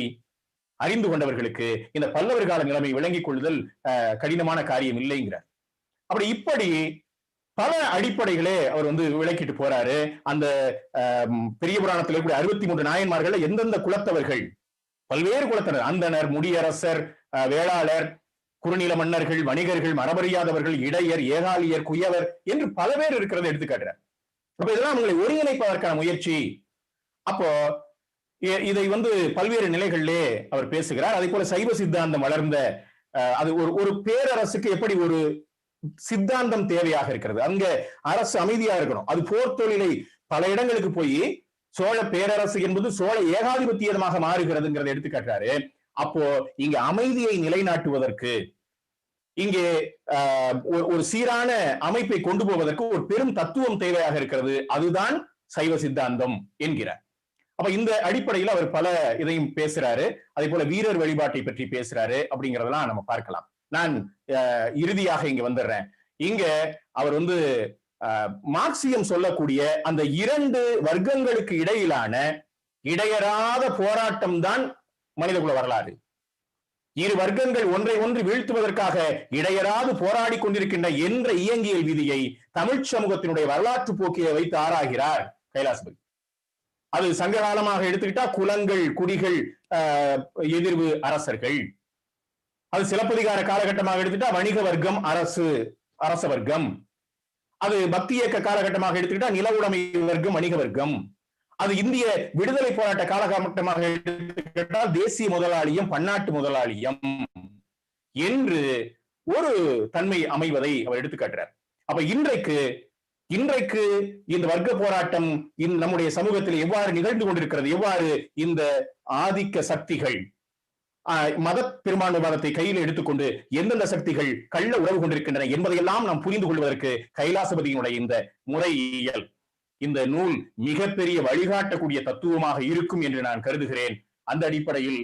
அறிந்து கொண்டவர்களுக்கு இந்த பல்லவர் கால நிலைமை விளங்கிக் கொள்ளுதல் கடினமான காரியம் இல்லைங்கிறார். அப்படி இப்படி பல அடிப்படைகளே அவர் விளக்கிட்டு போறாரு. அந்த பெரிய புராணத்தில் இருக்கக்கூடிய 63 நாயன்மார்கள் எந்தெந்த குலத்தவர்கள், பல்வேறு குலத்தினர், அந்தனர், முடியரசர், வேளாளர், குறுநில மன்னர்கள், வணிகர்கள், மரபறியாதவர்கள், இடையர், ஏகாலியர், குயவர் என்று பல பேர் இருக்கிறத எடுத்துக்காட்டுறார். அப்ப இதெல்லாம் அவங்களை ஒருங்கிணைப்பதற்கான முயற்சி. அப்போ இதை பல்வேறு நிலைகளிலே அவர் பேசுகிறார். அதே போல சைவ சித்தாந்தம் வளர்ந்த அது ஒரு பேரரசுக்கு எப்படி ஒரு சித்தாந்தம் தேவையாக இருக்கிறது. அங்க அரசு அமைதியா இருக்கணும். அது போர் தொழிலை பல இடங்களுக்கு போய் சோழ பேரரசு என்பது சோழ ஏகாதிபத்தியமாக மாறுகிறதுங்கிறத எடுத்துக்காட்டுறாரு. அப்போ இங்க அமைதியை நிலைநாட்டுவதற்கு, இங்கே ஒரு சீரான அமைப்பை கொண்டு போவதற்கு ஒரு பெரும் தத்துவம் தேவையாக இருக்கிறது. அதுதான் சைவ சித்தாந்தம் என்கிறார். அப்ப இந்த அடிப்படையில் அவர் பல இதையும் பேசுறாரு. அதே போல வீரர் வழிபாட்டை பற்றி பேசுறாரு. அப்படிங்கறதெல்லாம் நம்ம பார்க்கலாம். நான் இறுதியாக இங்க வந்துடுறேன். இங்க அவர் மார்க்சியம் சொல்லக்கூடிய அந்த இரண்டு வர்க்கங்களுக்கு இடையிலான இடையறாத போராட்டம் தான் மனிதகுல வரலாறு. இரு வர்க்கங்கள் ஒன்றை ஒன்று வீழ்த்துவதற்காக இடையறாது போராடி கொண்டிருக்கின்ற என்ற இயங்கியல் விதியை தமிழ் சமூகத்தினுடைய வரலாற்று போக்கியை வைத்து ஆராய்கிறார் கைலாசபதி. அது சங்க காலமாக எடுத்துக்கிட்டா குலங்கள், குடிகள், எதிர்வு அரசர்கள். அது சிலப்பதிகார காலகட்டமாக எடுத்துட்டா வணிக வர்க்கம், அரச வர்க்கம். அது பக்தி இயக்க காலகட்டமாக எடுத்துக்கிட்டா நில உடைமை வர்க்கம், வணிக வர்க்கம். அது இந்திய விடுதலை போராட்ட காலகட்டமாக எடுத்துக்கிட்டால் தேசிய முதலாளியம், பன்னாட்டு முதலாளியம் என்று ஒரு தன்மை அமைவதை அவர் எடுத்துக்காட்டுறார். அப்ப இன்றைக்கு இந்த வர்க்க போராட்டம் நம்முடைய சமூகத்தில் எவ்வாறு நிகழ்ந்து கொண்டிருக்கிறது, எவ்வாறு இந்த ஆதிக்க சக்திகள் மத பெரும்பான்மைவாதத்தை கையில் எடுத்துக்கொண்டு எந்தெந்த சக்திகள் கள்ள உறவு கொண்டிருக்கின்றன என்பதையெல்லாம் நாம் புரிந்து கொள்வதற்கு கைலாசபதியினுடைய இந்த முறையியல், இந்த நூல் மிகப்பெரிய வழிகாட்டக்கூடிய தத்துவமாக இருக்கும் என்று நான் கருதுகிறேன். அந்த அடிப்படையில்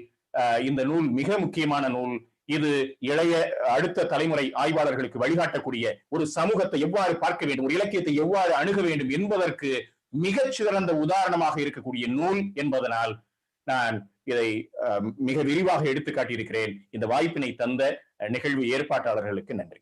இந்த நூல் மிக முக்கியமான நூல். இது இளைய அடுத்த தலைமுறை ஆய்வாளர்களுக்கு வழிகாட்டக்கூடிய, ஒரு சமூகத்தை எவ்வாறு பார்க்க வேண்டும், ஒரு இலக்கியத்தை எவ்வாறு அணுக வேண்டும் என்பதற்கு மிகச்சிறந்த உதாரணமாக இருக்கக்கூடிய நூல் என்பதனால் நான் இதை மிக விரிவாக எடுத்து காட்டியிருக்கிறேன். இந்த வாய்ப்பினை தந்த நிகழ்வு ஏற்பாட்டாளர்களுக்கு நன்றி.